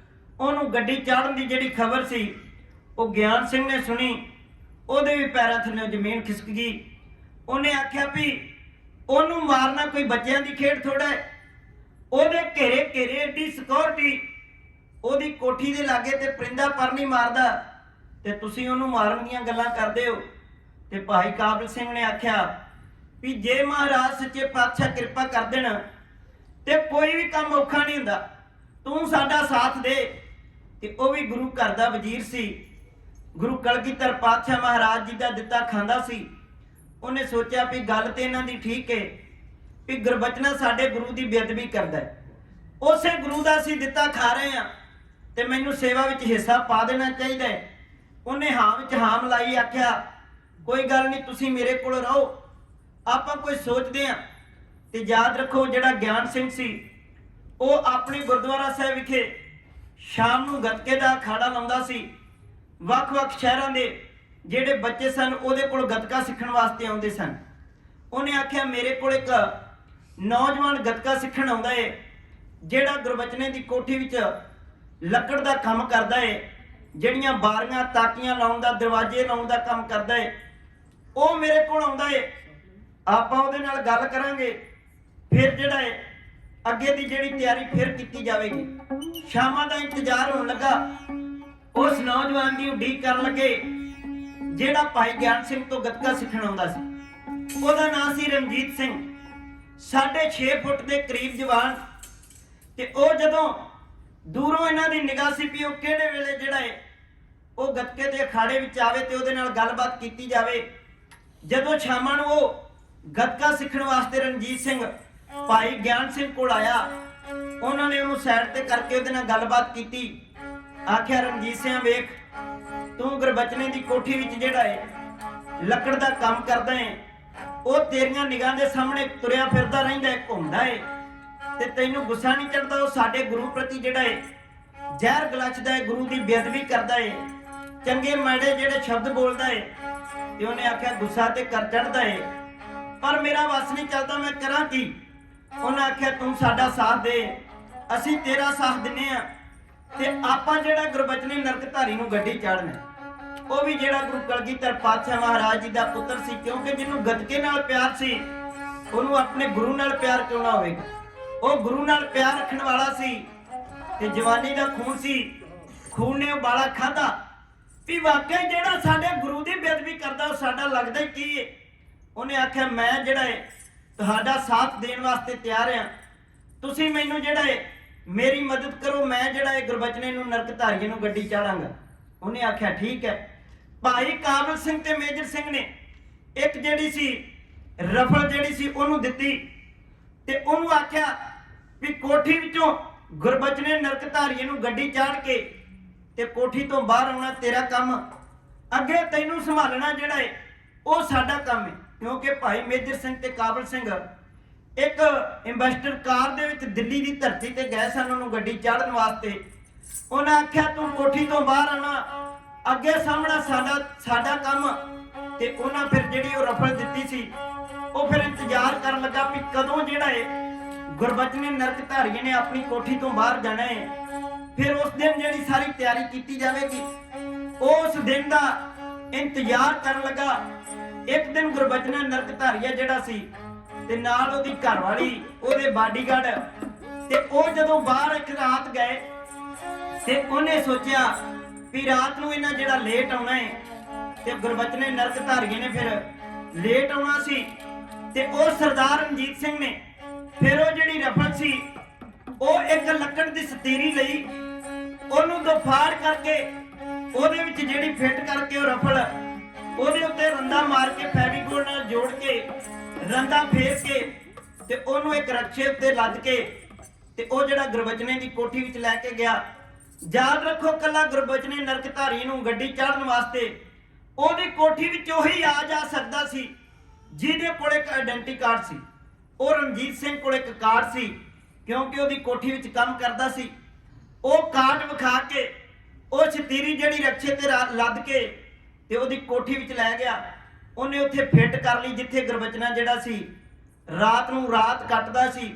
ਉਹਨੂੰ ਗੱਡੀ ਚਾੜਨ ਦੀ ਜਿਹੜੀ ਖਬਰ ਸੀ, ਉਹ ਗਿਆਨ ਸਿੰਘ ਨੇ ਸੁਣੀ, ਉਹਦੇ ਵੀ ਪੈਰਾਂ ਥੱਲੇ ਜ਼ਮੀਨ ਖਿਸਕ ਗਈ। ਉਹਨੇ ਆਖਿਆ ਵੀ ਉਹਨੂੰ ਮਾਰਨਾ ਕੋਈ ਬੱਚਿਆਂ ਦੀ ਖੇਡ ਥੋੜਾ ਹੈ। ਉਹਦੇ ਘੇਰੇ ਏਡੀ ਸਿਕਿਉਰਿਟੀ, ਉਹਦੀ ਕੋਠੀ ਦੇ ਲਾਗੇ ਤੇ ਪਰਿੰਦਾ ਪਰ ਨਹੀਂ ਮਾਰਦਾ ਤੇ ਤੁਸੀਂ ਉਹਨੂੰ ਮਾਰਨ ਦੀਆਂ ਗੱਲਾਂ ਕਰਦੇ ਹੋ। ਤੇ ਭਾਈ ਕਾਬਲ ਸਿੰਘ ਨੇ ਆਖਿਆ ਵੀ ਜੇ ਮਹਾਰਾਜ ਸੱਚੇ ਪਾਤਸ਼ਾਹ ਕਿਰਪਾ ਕਰ ਦੇਣ ਤੇ ਕੋਈ ਵੀ ਕੰਮ ਔਖਾ ਨਹੀਂ ਹੁੰਦਾ, ਤੂੰ ਸਾਡਾ ਸਾਥ ਦੇ। ਤੇ ਉਹ ਵੀ ਗੁਰੂ ਘਰ ਦਾ ਵਜ਼ੀਰ ਸੀ, ਗੁਰੂ ਕਲਗੀਧਰ ਪਾਤਸ਼ਾਹ ਮਹਾਰਾਜ ਜੀ ਦਾ ਦਿੱਤਾ ਖਾਂਦਾ ਸੀ। ਉਹਨੇ ਸੋਚਿਆ ਵੀ ਗੱਲ ਤੇ ਇਹਨਾਂ ਦੀ ਠੀਕ ਹੈ ਵੀ ਗੁਰਬਚਨਾ ਸਾਡੇ ਗੁਰੂ ਦੀ ਬੇਅਦਬੀ ਕਰਦਾ ਹੈ, ਉਸੇ ਗੁਰੂ ਦਾ ਅਸੀਂ ਦਿੱਤਾ ਖਾ ਰਹੇ ਹਾਂ ਤੇ ਮੈਨੂੰ ਸੇਵਾ ਵਿੱਚ ਹਿੱਸਾ ਪਾ ਦੇਣਾ ਚਾਹੀਦਾ ਹੈ। ਉਹਨੇ ਹਾਂ ਵਿੱਚ ਹਾਂ ਮਿਲਾਈ, ਆਖਿਆ ਕੋਈ ਗੱਲ ਨਹੀਂ, ਤੁਸੀਂ ਮੇਰੇ ਕੋਲ ਰਹੋ, ਆਪਾਂ ਕੋਈ ਸੋਚਦੇ ਹਾਂ। ਤੇ ਯਾਦ ਰੱਖੋ, ਜਿਹੜਾ ਗਿਆਨ ਸਿੰਘ ਸੀ ਉਹ ਆਪਣੇ ਗੁਰਦੁਆਰਾ ਸਾਹਿਬ ਵਿਖੇ ਸ਼ਾਮ ਨੂੰ ਗੱਤਕੇ ਦਾ ਅਖਾੜਾ ਲਾਉਂਦਾ ਸੀ। ਵੱਖ-ਵੱਖ ਸ਼ਹਿਰਾਂ ਦੇ ਜਿਹੜੇ ਬੱਚੇ ਸਨ ਉਹਦੇ ਕੋਲ ਗੱਤਕਾ ਸਿੱਖਣ ਵਾਸਤੇ ਆਉਂਦੇ ਸਨ। ਉਹਨੇ ਆਖਿਆ ਮੇਰੇ ਕੋਲ ਇੱਕ ਨੌਜਵਾਨ ਗੱਤਕਾ ਸਿੱਖਣ ਆਉਂਦਾ ਏ, ਜਿਹੜਾ ਗੁਰਬਚਨੇ ਦੀ ਕੋਠੀ ਵਿੱਚ ਲੱਕੜ ਦਾ ਕੰਮ ਕਰਦਾ ਏ, ਜਿਹੜੀਆਂ ਬਾਰੀਆਂ ਤਾਕੀਆਂ ਲਾਉਣ ਦਾ, ਦਰਵਾਜ਼ੇ ਲਾਉਣ ਦਾ ਕੰਮ ਕਰਦਾ ਏ। ਉਹ ਮੇਰੇ ਕੋਲ ਆਉਂਦਾ ਏ, ਆਪਾਂ ਉਹਦੇ ਨਾਲ ਗੱਲ ਕਰਾਂਗੇ, ਫਿਰ ਜਿਹੜਾ ਏ ਅੱਗੇ ਦੀ ਜਿਹੜੀ ਤਿਆਰੀ ਫਿਰ ਕੀਤੀ ਜਾਵੇਗੀ। ਸ਼ਾਮਾਂ ਦਾ ਇੰਤਜ਼ਾਰ ਹੋਣ ਲੱਗਾ। ਉਸ ਨੌਜਵਾਨ ਦੀ ਉਡੀਕ ਕਰਨ ਲੱਗੇ ਜਿਹੜਾ ਭਾਈ ਗਿਆਨ ਸਿੰਘ ਤੋਂ ਗੱਤਕਾ ਸਿੱਖਣ ਆਉਂਦਾ ਸੀ। ਉਹਦਾ ਨਾਮ ਸੀ ਰਣਜੀਤ ਸਿੰਘ, 6.5 ਫੁੱਟ ਦੇ ਕਰੀਬ ਜਵਾਨ। ਤੇ ਉਹ ਜਦੋਂ ਦੂਰੋਂ ਇਹਨਾਂ ਦੀ ਨਿਗਾਹ ਸੀ ਵੀ ਉਹ ਕਿਹੜੇ ਵੇਲੇ ਜਿਹੜਾ ਏ ਉਹ ਗੱਤਕੇ ਦੇ ਅਖਾੜੇ ਵਿੱਚ ਆਵੇ ਤੇ ਉਹਦੇ ਨਾਲ ਗੱਲਬਾਤ ਕੀਤੀ ਜਾਵੇ। ਜਦੋਂ ਸ਼ਾਮਾਂ ਨੂੰ ਉਹ ਗੱਤਕਾ ਸਿੱਖਣ ਵਾਸਤੇ ਰਣਜੀਤ ਸਿੰਘ ਭਾਈ ਗਿਆਨ ਸਿੰਘ ਕੋਲ ਆਇਆ, ਉਹਨਾਂ ਨੇ ਉਹਨੂੰ ਸਾਈਡ ਤੇ ਕਰਕੇ ਉਹਦੇ ਨਾਲ ਗੱਲਬਾਤ ਕੀਤੀ। ਆਖਿਆ ਰਣਜੀਤ ਸਿੰਘ ਵੇਖ, ਤੂੰ ਗੁਰਬਚਨੇ ਦੀ ਕੋਠੀ ਵਿੱਚ ਜਿਹੜਾ ਏ ਲੱਕੜ ਦਾ ਕੰਮ ਕਰਦਾ ਏ, ਉਹ ਤੇਰੀਆਂ ਨਿਗਾਹਾਂ ਦੇ ਸਾਹਮਣੇ ਤੁਰਿਆ ਫਿਰਦਾ ਰਹਿੰਦਾ ਏ, ਘੁੰਮਦਾ ਏ। ਤੇ ਤੈਨੂੰ ਗੁੱਸਾ ਨਹੀਂ ਚੜਦਾ। ਉਹ ਸਾਡੇ ਗੁਰੂ ਪ੍ਰਤੀ ਜਿਹੜਾ ਹੈ ਜ਼ਹਿਰ ਗਲਾਚਦਾ ਹੈ, ਗੁਰੂ ਦੀ ਬੇਅਦਬੀ ਕਰਦਾ ਹੈ, ਚੰਗੇ ਮਾੜੇ ਜਿਹੜੇ ਸ਼ਬਦ ਬੋਲਦਾ ਹੈ। ਤੇ ਉਹਨੇ ਆਖਿਆ ਗੁੱਸਾ ਤੇ ਕਰ ਚੜਦਾ ਹੈ, ਪਰ ਮੇਰਾ ਵੱਸ ਨਹੀਂ ਚੱਲਦਾ, ਮੈਂ ਕਰਾਂ ਕੀ। ਉਹਨੇ ਆਖਿਆ ਤੂੰ ਸਾਡਾ ਸਾਥ ਦੇ, ਅਸੀਂ ਤੇਰਾ ਸਾਥ ਦਿੰਨੇ ਆ, ਤੇ ਆਪਾਂ ਜਿਹੜਾ ਗੁਰਬਚਨੀ ਨਰਕਧਾਰੀ ਨੂੰ ਗੱਡੀ ਚਾੜਨਾ। ਉਹ ਵੀ ਜਿਹੜਾ ਗੁਰੂ ਕਲਗੀਧਰ ਪਾਤਸ਼ਾਹ ਮਹਾਰਾਜ ਜੀ ਦਾ ਪੁੱਤਰ ਸੀ, ਕਿਉਂਕਿ ਜਿਹਨੂੰ ਗੱਤਕੇ ਨਾਲ ਪਿਆਰ ਸੀ ਉਹਨੂੰ ਆਪਣੇ ਗੁਰੂ ਨਾਲ ਪਿਆਰ ਕਿਉਂ ਨਾ ਹੋਵੇਗਾ। ਉਹ ਗੁਰੂ ਨਾਲ ਪਿਆਰ ਰੱਖਣ ਵਾਲਾ ਸੀ ਤੇ ਜਵਾਨੀ ਦਾ ਖੂਨ ਸੀ, ਖੂਨ ਨੇ ਉਬਾਲਾ ਖਾਧਾ ਵੀ ਵਾਕਈ ਜਿਹੜਾ ਸਾਡੇ ਗੁਰੂ ਦੀ ਬੇਅਦਬੀ ਕਰਦਾ ਉਹ ਸਾਡਾ ਲੱਗਦਾ ਹੀ ਕੀ ਹੈ। ਉਹਨੇ ਆਖਿਆ ਮੈਂ ਜਿਹੜਾ ਹੈ ਤੁਹਾਡਾ ਸਾਥ ਦੇਣ ਵਾਸਤੇ ਤਿਆਰ ਹਾਂ, ਤੁਸੀਂ ਮੈਨੂੰ ਜਿਹੜਾ ਹੈ ਮੇਰੀ ਮਦਦ ਕਰੋ, ਮੈਂ ਜਿਹੜਾ ਹੈ ਗੁਰਬਚਨੇ ਨੂੰ ਨਰਕਧਾਰੀਏ ਨੂੰ ਗੱਡੀ ਚਾੜਾਂਗਾ। ਉਹਨੇ ਆਖਿਆ ਠੀਕ ਹੈ। ਭਾਈ ਕਾਬਲ ਸਿੰਘ ਤੇ ਮੇਜਰ ਸਿੰਘ ਨੇ ਇੱਕ ਜਿਹੜੀ ਸੀ ਰਫਲ ਜਿਹੜੀ ਸੀ ਉਹਨੂੰ ਦਿੱਤੀ ਤੇ ਉਹਨੂੰ ਆਖਿਆ ਵੀ ਕੋਠੀ ਵਿੱਚੋਂ ਗੁਰਬਚਨੇ ਨਰਕਧਾਰੀਏ ਨੂੰ ਗੱਡੀ ਚਾੜ ਕੇ ਤੇ ਕੋਠੀ ਤੋਂ ਬਾਹਰ ਆਉਣਾ ਤੇਰਾ ਕੰਮ, ਅੱਗੇ ਤੈਨੂੰ ਸੰਭਾਲਣਾ ਜਿਹੜਾ ਹੈ ਉਹ ਸਾਡਾ ਕੰਮ ਹੈ। ਕਿਉਂਕਿ ਭਾਈ ਮੇਜਰ ਸਿੰਘ ਤੇ ਕਾਬਲ ਸਿੰਘ ਇੱਕ ਇੰਵੈਸਟਰ ਕਾਰ ਦੇ ਵਿੱਚ ਦਿੱਲੀ ਦੀ ਧਰਤੀ ਤੇ ਗਏ ਸਨ ਉਹਨੂੰ ਗੱਡੀ ਚਾੜਨ ਵਾਸਤੇ। ਉਹਨਾਂ ਆਖਿਆ ਤੂੰ ਕੋਠੀ ਤੋਂ ਬਾਹਰ ਆਉਣਾ, ਅੱਗੇ ਸਾਹਮਣਾ ਸਾਡਾ ਕੰਮ। ਤੇ ਉਹਨਾਂ ਫਿਰ ਜਿਹੜੀ ਉਹ ਰਫਲ ਦਿੱਤੀ ਸੀ ਉਹ ਫਿਰ ਇੰਤਜ਼ਾਰ ਕਰਨ ਲੱਗਾ ਵੀ ਕਦੋਂ ਜਿਹੜਾ ਹੈ ਗੁਰਬਚਨੇ ਨਰਕਧਾਰੀਏ ਨੇ ਆਪਣੀ ਕੋਠੀ ਤੋਂ ਬਾਹਰ ਜਾਣਾ ਹੈ। ਫਿਰ ਉਸ ਦਿਨ ਜਿਹੜੀ ਸਾਰੀ ਤਿਆਰੀ ਕੀਤੀ ਜਾਵੇਗੀ, ਉਸ ਦਿਨ ਦਾ ਇੰਤਜ਼ਾਰ ਕਰਨ ਲੱਗਾ। ਇੱਕ ਦਿਨ ਗੁਰਬਚਨਾ ਨਰਕਧਾਰੀਆ ਜਿਹੜਾ ਸੀ ਤੇ ਨਾਲ ਉਹਦੀ ਘਰਵਾਲੀ, ਉਹਦੇ ਬਾਡੀਗਾਰਡ, ਤੇ ਉਹ ਜਦੋਂ ਬਾਹਰ ਇੱਕ ਰਾਤ ਗਏ ਤੇ ਉਹਨੇ ਸੋਚਿਆ ਵੀ ਰਾਤ ਨੂੰ ਇਹਨਾਂ ਜਿਹੜਾ ਲੇਟ ਆਉਣਾ ਹੈ ਤੇ ਗੁਰਬਚਨੇ ਨਰਕਧਾਰੀਏ ਨੇ ਫਿਰ ਲੇਟ ਆਉਣਾ ਸੀ। ਤੇ ਉਹ ਸਰਦਾਰ ਰਣਜੀਤ ਸਿੰਘ ਨੇ ਫਿਰ ਉਹ ਜਿਹੜੀ ਰਫਲ ਸੀ ਉਹ ਇੱਕ ਲੱਕੜ ਦੀ ਸਤੀਰੀ ਲਈ, ਉਹਨੂੰ ਦੋ ਫਾੜ ਕਰਕੇ ਉਹਦੇ ਵਿੱਚ ਜਿਹੜੀ ਫਿੱਟ ਕਰਕੇ ਉਹ ਰਫਲ ਉਹਦੇ ਉੱਤੇ ਰੰਦਾ ਮਾਰ ਕੇ ਫੈਵੀਕੋਲ ਨਾਲ ਜੋੜ ਕੇ ਰੰਦਾ ਫੇਰ ਕੇ ਤੇ ਉਹਨੂੰ ਇੱਕ ਰਕਸ਼ੇ ਉੱਤੇ ਲੱਦ ਕੇ ਤੇ ਉਹ ਜਿਹੜਾ ਗੁਰਬਚਨੇ ਦੀ ਕੋਠੀ ਵਿੱਚ ਲੈ ਕੇ ਗਿਆ। ਯਾਦ ਰੱਖੋ ਕੱਲਾ ਗੁਰਬਚਨੇ ਨਰਕਧਾਰੀ ਨੂੰ ਗੱਡੀ ਚਾੜਨ ਵਾਸਤੇ ਉਹਦੀ ਕੋਠੀ ਵਿੱਚ ਉਹੀ ਆ ਜਾ ਸਕਦਾ ਸੀ ਜਿਹਦੇ ਕੋਲ ਇੱਕ ਆਇਡੈਂਟੀ ਕਾਰਡ ਸੀ। ਉਹ ਰਣਜੀਤ ਸਿੰਘ ਕੋਲ ਇੱਕ ਕਾਰਡ ਸੀ, ਕਿਉਂਕਿ ਉਹਦੀ ਕੋਠੀ ਵਿੱਚ ਕੰਮ ਕਰਦਾ ਸੀ। ਉਹ ਕਾਰਡ ਵਿਖਾ ਕੇ ਉਹ ਛਤੀਰੀ ਜਿਹੜੀ ਰਕਸ਼ੇ ਤੇ ਲੱਦ ਕੇ ਤੇ ਉਹਦੀ ਕੋਠੀ ਵਿੱਚ ਲੈ ਗਿਆ। ਉਹਨੇ ਉੱਥੇ ਫਿੱਟ ਕਰ ਲਈ ਜਿੱਥੇ ਗੁਰਬਚਨਾ ਜਿਹੜਾ ਸੀ ਰਾਤ ਨੂੰ ਰਾਤ ਕੱਟਦਾ ਸੀ।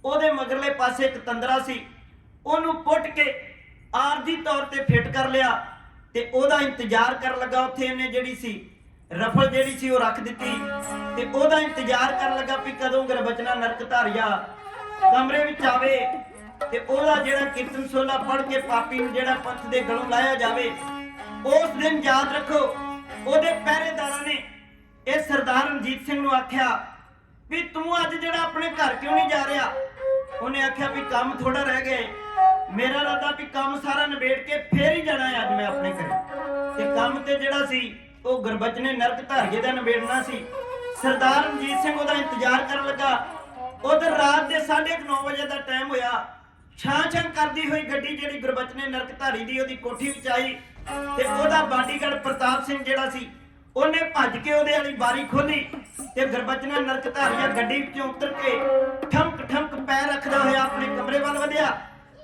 ਉਹਦੇ ਮਗਰਲੇ ਪਾਸੇ ਇੱਕ ਤੰਦਰਾ ਸੀ, ਉਹਨੂੰ ਪੁੱਟ ਕੇ ਆਰਜੀ ਤੌਰ ਤੇ ਫਿੱਟ ਕਰ ਲਿਆ ਤੇ ਉਹਦਾ ਇੰਤਜ਼ਾਰ ਕਰਨ ਲੱਗਾ। ਉੱਥੇ ਇਹਨੇ ਜਿਹੜੀ ਸੀ ਰਫਲ ਜਿਹੜੀ ਸੀ ਉਹ ਰੱਖ ਦਿੱਤੀ ਤੇ ਉਹਦਾ ਇੰਤਜ਼ਾਰ ਕਰਨ ਲੱਗਾ ਵੀ ਕਦੋਂ ਗੁਰਬਚਨਾ ਨਰਕਧਾਰੀਆ ਕਮਰੇ ਵਿੱਚ ਆਵੇ ਤੇ ਉਹਦਾ ਜਿਹੜਾ ਕੀਰਤਨ ਸੋਲਾ ਪੜ੍ਹ ਕੇ ਪਾਪੀ ਨੂੰ ਜਿਹੜਾ ਪੰਥ ਦੇ ਗਲੋਂ ਲਾਇਆ ਜਾਵੇ। ਉਸ ਦਿਨ ਯਾਦ ਰੱਖੋ ਉਹਦੇ ਪਹਿਰੇਦਾਰਾਂ ਨੇ ਇਹ ਸਰਦਾਰ ਰਣਜੀਤ ਸਿੰਘ ਨੂੰ ਆਖਿਆ ਵੀ ਤੂੰ ਅੱਜ ਜਿਹੜਾ ਆਪਣੇ ਘਰ ਕਿਉਂ ਨਹੀਂ ਜਾ ਰਿਹਾ। ਉਹਨੇ ਆਖਿਆ ਵੀ ਕੰਮ ਥੋੜਾ ਰਹਿ ਗਿਆ, ਮੇਰਾ ਇਰਾਦਾ ਵੀ ਕੰਮ ਸਾਰਾ ਨਿਬੇੜ ਕੇ ਫੇਰ ਹੀ ਜਾਣਾ ਹੈ ਅੱਜ ਮੈਂ ਆਪਣੇ ਘਰੇ। ਤੇ ਕੰਮ ਤੇ ਜਿਹੜਾ ਸੀ ਉਹ ਗੁਰਬਚਨੇ ਨਰਕਧਾਰੀਏ ਦਾ ਨਿਬੇੜਨਾ ਸੀ। ਸਰਦਾਰ ਰਣਜੀਤ ਸਿੰਘ ਉਹਦਾ ਇੰਤਜ਼ਾਰ ਕਰਨ ਲੱਗਾ। ਉਧਰ ਰਾਤ ਦੇ 9:30 ਵਜੇ ਦਾ ਟਾਈਮ ਹੋਇਆ। ਛਾਂ-ਛਾਂ ਕਰਦੀ ਹੋਈ ਗੱਡੀ ਜਿਹੜੀ ਗੁਰਬਚਨੇ ਨਰਕਧਾਰੀ ਦੀ ਉਹਦੀ ਕੋਠੀ ਵਿੱਚ ਆਈ ਤੇ ਉਹਦਾ ਬਾਡੀਗਾਰਡ ਪ੍ਰਤਾਪ ਸਿੰਘ ਜਿਹੜਾ ਸੀ ਉਹਨੇ ਭੱਜ ਕੇ ਉਹਦੇ ਵਾਲੀ ਬਾਰੀ ਖੋਲੀ ਤੇ ਗੁਰਬਚਨਾ ਨਰਕਧਾਰੀਆ ਗੱਡੀ ਵਿੱਚੋਂ ਉਤਰ ਕੇ ਠਮਕ ਠਮਕ ਪੈਰ ਰੱਖਦਾ ਹੋਇਆ ਆਪਣੇ ਕਮਰੇ ਵੱਲ ਵਧਿਆ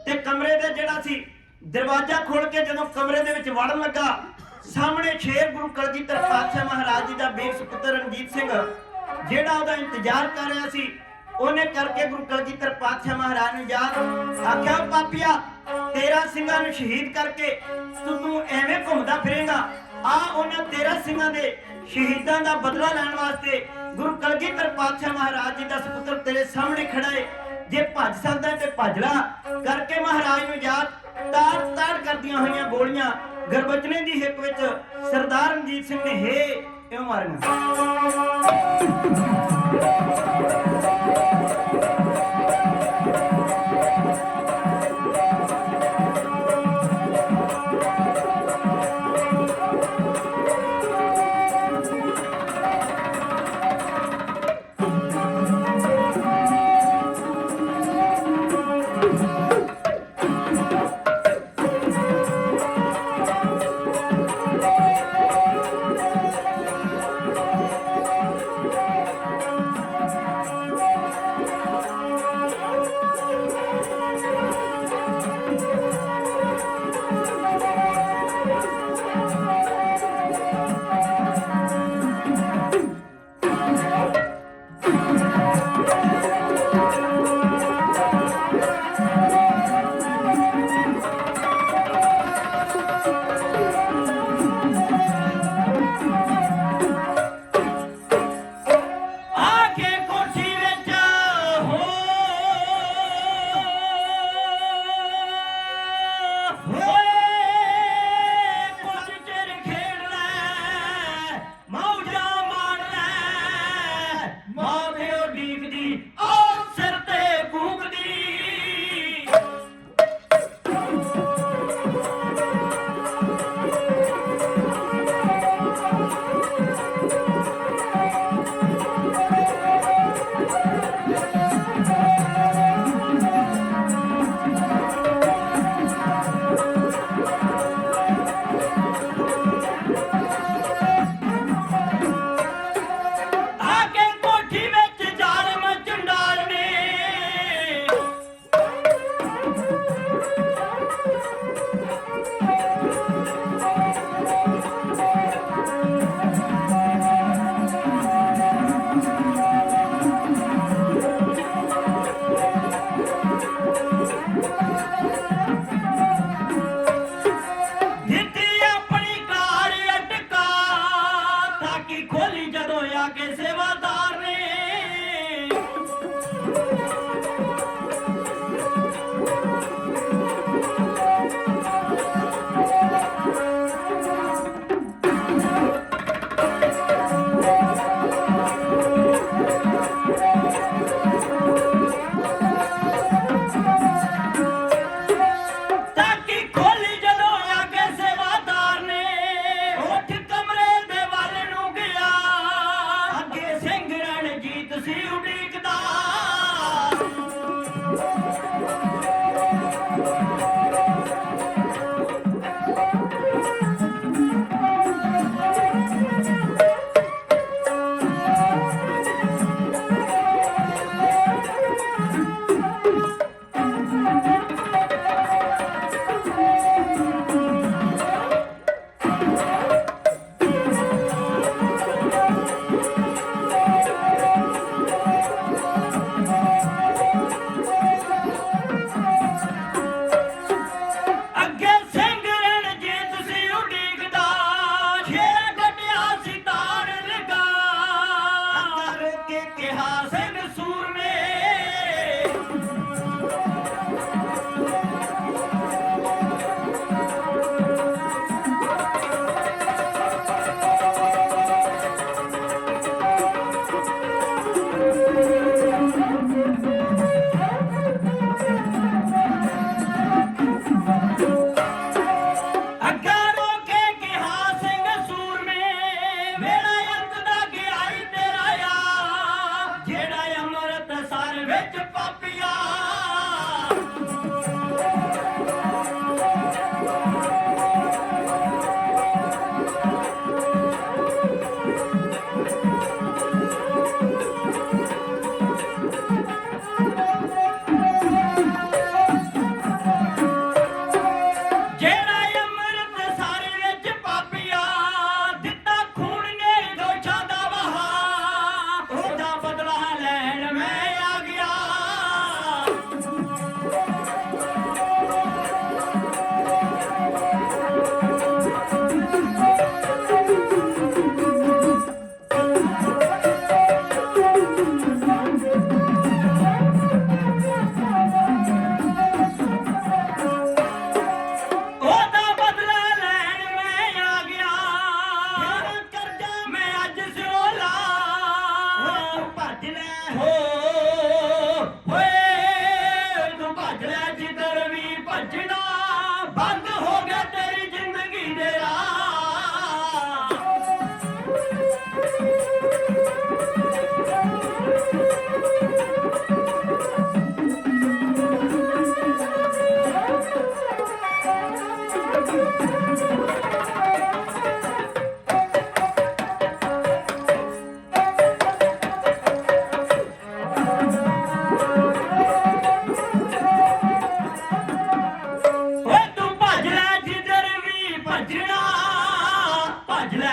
ਤੇ ਕਮਰੇ ਦੇ ਜਿਹੜਾ ਸੀ ਦਰਵਾਜ਼ਾ ਖੋਲ ਕੇ ਜਦੋਂ ਕਮਰੇ ਦੇ ਵਿੱਚ ਵੜਨ ਲੱਗਾ, ਸਾਹਮਣੇ ਸ਼ੇਰ ਗੁਰੂ ਕਲਗੀਧਰ ਪਾਤਸ਼ਾਹ ਮਹਾਰਾਜ ਜੀ ਦਾ ਵੀਰ ਸੁਪੁੱਤਰ ਰਣਜੀਤ ਸਿੰਘ ਜਿਹੜਾ ਉਹਦਾ ਇੰਤਜ਼ਾਰ ਕਰ ਰਿਹਾ ਸੀ। ਉਹਨੇ ਕਰਕੇ ਗੁਰੂ ਕਲਗੀਧਰ ਪਾਤਸ਼ਾਹ ਮਹਾਰਾਜ ਨੂੰ ਯਾਦ ਆਖਿਆ ਪਾਪੀਆ ਤੇਰਾ ਸਿੰਘਾਂ ਨੂੰ ਸ਼ਹੀਦ ਕਰਕੇ ਤੂੰ ਐਵੇਂ ਘੁੰਮਦਾ ਫਿਰੇਗਾ। ਆ ਉਹਨਾਂ 13 ਸਿੰਘਾਂ ਦੇ ਸ਼ਹੀਦਾਂ ਦਾ ਬਦਲਾ ਲੈਣ ਵਾਸਤੇ ਗੁਰੂ ਕਲਗੀਧਰ ਪਾਤਸ਼ਾਹ ਮਹਾਰਾਜ ਜੀ ਦਾ ਸੁਪੁੱਤਰ ਤੇਰੇ ਸਾਹਮਣੇ ਖੜਾ ਹੈ। ਜੇ ਭੱਜ ਸਕਦਾ ਤੇ ਭੱਜ ਲਾ। ਕਰਕੇ ਮਹਾਰਾਜ ਨੂੰ ਯਾਦ ਤਾੜ ਤਾੜ ਕਰਦੀਆਂ ਹੋਈਆਂ ਗੋਲੀਆਂ ਗੁਰਬਚਨੇ ਦੀ ਹਿੱਕ ਵਿੱਚ ਸਰਦਾਰ ਰਣਜੀਤ ਸਿੰਘ ਨੇ ਹੇ ਇਉਂ ਮਾਰੀਆਂ।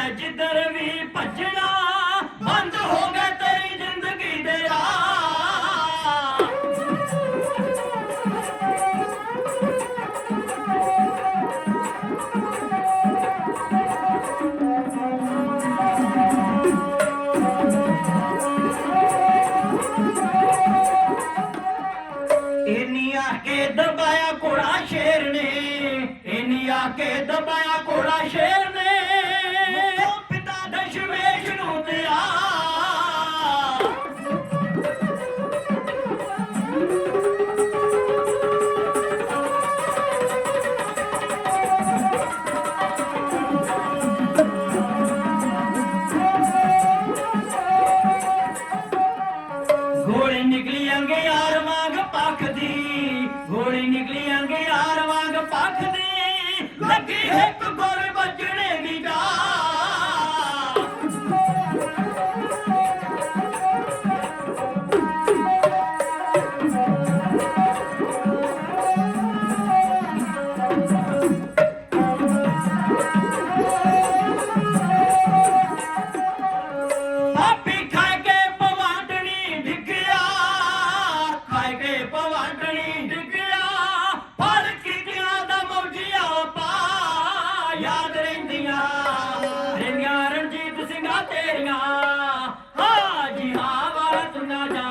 ਜਿੱਧਰ ਵੀ ਭੱਜਣਾ ਬੰਦ ਹੋ ਗਏ ਤੇਰੀ ਜ਼ਿੰਦਗੀ ਦੇ ਰਾਹ। ਇੰਨੀ ਆ ਕੇ ਦਬਾਇਆ ਘੋੜਾ ਸ਼ੇਰ ਨੇ, ਇੰਨੀ ਆ ਕੇ ਦਬਾਇਆ ਘੋੜਾ ਸ਼ੇਰ ਨੇ, ਮੁੱਖੋਂ ਪਿਤਾ ਦਸ਼ਮੇਸ਼ ਨੂੰ ਦਿਆ। ਗੋਲੀ ਨਿਕਲੀ ਅੰਗਿਆਰ ਵਾਂਗ ਪੱਖਦੀ, ਗੋਲੀ ਨਿਕਲੀ ਅੰਗਿਆਰ ਵਾਂਗ ਪੱਖਦੀ, ਲੱਗੀ ਇੱਕ ਗੋਲੀ ਵੱਜਣੇ ਦੀ ਜਾ। ਆਪੀ ਖਾਏ ਕੇ ਪਵਾਂਟਣੀ ਡਿੱਗਿਆ, ਖਾਏ ਕੇ ਪਵਾਂਟਣੀ ਡਿੱਗਿਆ, ਫੜ ਕੀਤੀਆਂ ਦਾ ਮੌਜੀਆ ਪਾ। ਯਾਦ ਰਹਿੰਦੀਆਂ ਰਣਜੀਤ ਸਿੰਘਾਂ ਤੇਰੀਆਂ, ਹਾਂ ਜੀ ਹਾਂ ਵਾਲਾ ਤੂੰ ਨਾ ਜਾ।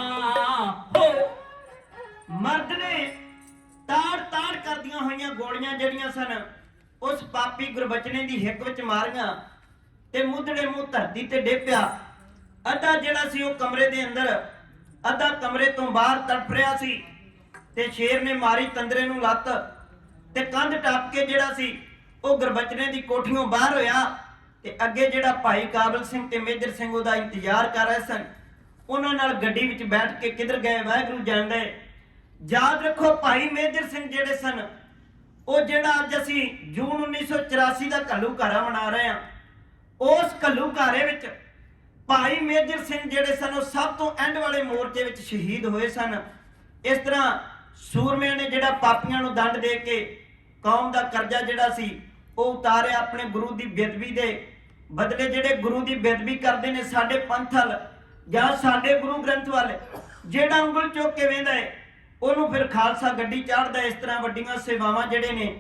ਮਰਦ ਨੇ ਤਾੜ ਤਾੜ ਕਰਦੀਆਂ ਹੋਈਆਂ ਗੋਲੀਆਂ ਜਿਹੜੀਆਂ ਸਨ ਉਸ ਪਾਪੀ ਗੁਰਬਚਨੇ ਦੀ ਹਿੱਕ ਵਿੱਚ ਮਾਰੀਆਂ ਤੇ ਮੁੱਧੜੇ ਮੂੰਹ ਧਰਤੀ ਤੇ ਡੇਪਿਆ। ਅੱਧਾ ਜਿਹੜਾ ਸੀ ਉਹ ਕਮਰੇ ਦੇ ਅੰਦਰ, ਅੱਧਾ ਕਮਰੇ ਤੋਂ ਬਾਹਰ ਤੜਫ ਰਿਹਾ ਸੀ ਤੇ ਸ਼ੇਰ ਨੇ ਮਾਰੀ ਤੰਦਰੇ ਨੂੰ ਲੱਤ ਤੇ ਕੰਧ ਟੱਪ ਕੇ ਜਿਹੜਾ ਸੀ ਉਹ ਗੁਰਬਚਨੇ ਦੀ ਕੋਠੀਓਂ ਬਾਹਰ ਹੋਇਆ ਤੇ ਅੱਗੇ ਜਿਹੜਾ ਭਾਈ ਕਾਬਲ ਸਿੰਘ ਤੇ ਮੇਜਰ ਸਿੰਘ ਉਹਦਾ ਇੰਤਜ਼ਾਰ ਕਰ ਰਹੇ ਸਨ। ਉਹਨਾਂ ਨਾਲ ਗੱਡੀ ਵਿੱਚ ਬੈਠ ਕੇ ਕਿੱਧਰ ਗਏ ਵਾਹਿਗੁਰੂ ਜਾਣਦਾ ਹੈ। ਯਾਦ ਰੱਖੋ ਭਾਈ ਮੇਜਰ ਸਿੰਘ ਜਿਹੜੇ ਸਨ ਉਹ ਜਿਹੜਾ ਅੱਜ ਅਸੀਂ ਜੂਨ 1984 ਦਾ ਘੱਲੂਘਾਰਾ ਮਨਾ ਰਹੇ ਹਾਂ, ਉਸ ਘੱਲੂਘਾਰੇ ਵਿੱਚ ਭਾਈ ਮੇਜਰ ਸਿੰਘ ਜਿਹੜੇ ਸਨ ਉਹ ਸਭ ਤੋਂ ਐਂਡ ਵਾਲੇ ਮੋਰਚੇ ਵਿੱਚ ਸ਼ਹੀਦ ਹੋਏ ਸਨ। ਇਸ ਤਰ੍ਹਾਂ ਸੂਰਮਿਆਂ ਨੇ ਜਿਹੜਾ ਪਾਪੀਆਂ ਨੂੰ ਦੰਡ ਦੇ ਕੇ ਕੌਮ ਦਾ ਕਰਜ਼ਾ ਜਿਹੜਾ ਸੀ ਉਹ ਉਤਾਰਿਆ, ਆਪਣੇ ਗੁਰੂ ਦੀ ਬੇਅਦਬੀ ਦੇ ਬਦਲੇ ਜਿਹੜੇ ਗੁਰੂ ਦੀ ਬੇਅਦਬੀ ਕਰਦੇ ਨੇ ਸਾਡੇ ਪੰਥ ਵੱਲ ਜਾਂ ਸਾਡੇ ਗੁਰੂ ਗ੍ਰੰਥ ਵੱਲ ਜਿਹੜਾ ਉਂਗਲ ਚੁੱਕ ਕੇ ਵੇਂਦਾ ਹੈ ਉਹਨੂੰ ਫਿਰ ਖਾਲਸਾ ਗੱਡੀ ਚਾੜਦਾ। ਇਸ ਤਰ੍ਹਾਂ ਵੱਡੀਆਂ ਸੇਵਾਵਾਂ ਜਿਹੜੇ ਨੇ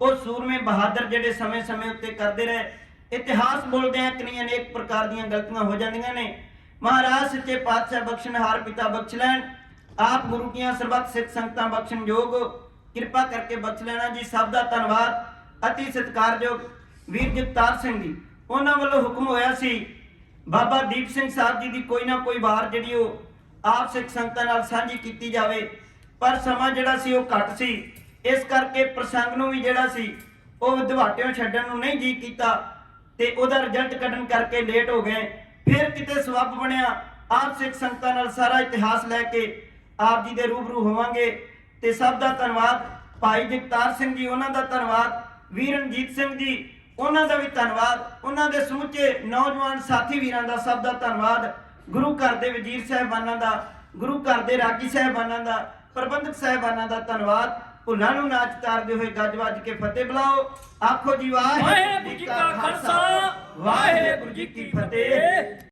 ਉਹ ਸੂਰਮੇ ਬਹਾਦਰ ਜਿਹੜੇ ਸਮੇਂ-ਸਮੇਂ ਉੱਤੇ ਕਰਦੇ ਰਹੇ। ਇਤਿਹਾਸ ਬੋਲਦੇ ਆ ਕਿੰਨੀਆਂ ਅਨੇਕ ਪ੍ਰਕਾਰ ਦੀਆਂ ਗਲਤੀਆਂ ਹੋ ਜਾਂਦੀਆਂ ਨੇ। ਮਹਾਰਾਜ ਸੱਚੇ ਪਾਤਸ਼ਾਹ ਬਖਸ਼ਣਹਾਰ ਪਿਤਾ ਬਖਸ਼ ਲੈਣ, ਆਪ ਗੁਰੂ ਕੀਆਂ ਸਰਬੱਤ ਸਿੱਖ ਸੰਗਤਾਂ ਬਖਸ਼ਣਯੋਗ, ਕਿਰਪਾ ਕਰਕੇ ਬਖਸ਼ ਲੈਣਾ ਜੀ। ਸਭ ਦਾ ਧੰਨਵਾਦ। ਅਤੀ ਸਤਿਕਾਰਯੋਗ ਵੀਰ ਜਗਤਾਰ ਸਿੰਘ ਜੀ, ਉਹਨਾਂ ਵੱਲੋਂ ਹੁਕਮ ਹੋਇਆ ਸੀ ਬਾਬਾ ਦੀਪ ਸਿੰਘ ਸਾਹਿਬ ਜੀ ਦੀ ਕੋਈ ਨਾ ਕੋਈ ਵਾਰ ਜਿਹੜੀ ਉਹ ਆਪ ਸਿੱਖ ਸੰਗਤਾਂ ਨਾਲ ਸਾਂਝੀ ਕੀਤੀ ਜਾਵੇ, ਪਰ ਸਮਾਂ ਜਿਹੜਾ ਸੀ ਉਹ ਘੱਟ ਸੀ। ਇਸ ਕਰਕੇ ਪ੍ਰਸੰਗ ਨੂੰ ਵੀ ਜਿਹੜਾ ਸੀ ਉਹ ਦੁਹਾਟਿਓਂ ਛੱਡਣ ਨੂੰ ਨਹੀਂ ਜੀ ਕੀਤਾ ਤੇ ਉਹਦਾ ਰਿਜ਼ਲਟ ਕੱਢਣ ਕਰਕੇ ਲੇਟ ਹੋ ਗਏ। ਫਿਰ ਕਿਤੇ ਸਬੱਬ ਬਣਿਆ ਆਪ ਸਿੱਖ ਸੰਗਤਾਂ ਨਾਲ ਸਾਰਾ ਇਤਿਹਾਸ ਲੈ ਕੇ ਆਪ ਜੀ ਦੇ ਰੂਬਰੂ ਹੋਵਾਂਗੇ। ਤੇ ਸਭ ਦਾ ਧੰਨਵਾਦ। ਭਾਈ ਜਗਤਾਰ ਸਿੰਘ ਜੀ ਉਹਨਾਂ ਦਾ ਧੰਨਵਾਦ, ਵੀਰ ਰਣਜੀਤ ਸਿੰਘ ਜੀ ਉਹਨਾਂ ਦਾ ਵੀ ਧੰਨਵਾਦ, ਉਹਨਾਂ ਦੇ ਸਮੁੱਚੇ ਨੌਜਵਾਨ ਸਾਥੀ ਵੀਰਾਂ ਦਾ ਸਭ ਦਾ ਧੰਨਵਾਦ। ਗੁਰੂ ਘਰ ਦੇ ਵਜ਼ੀਰ ਸਾਹਿਬਾਨਾਂ ਦਾ, ਗੁਰੂ ਘਰ ਦੇ ਰਾਗੀ ਸਾਹਿਬਾਨਾਂ ਦਾ, ਪ੍ਰਬੰਧਕ ਸਾਹਿਬਾਨਾਂ ਦਾ ਧੰਨਵਾਦ। ਭੁੱਲਾਂ ਨੂੰ ਨਾਚ ਤਾਰਦੇ ਹੋਏ ਗੱਜ ਵੱਜ ਕੇ ਫਤਿਹ ਬੁਲਾਓ। ਆਖੋ ਜੀ ਵਾਹਿਗੁਰੂ ਜੀ ਕਾ ਖਾਲਸਾ, ਵਾਹਿਗੁਰੂ ਜੀ ਕੀ ਫਤਿਹ।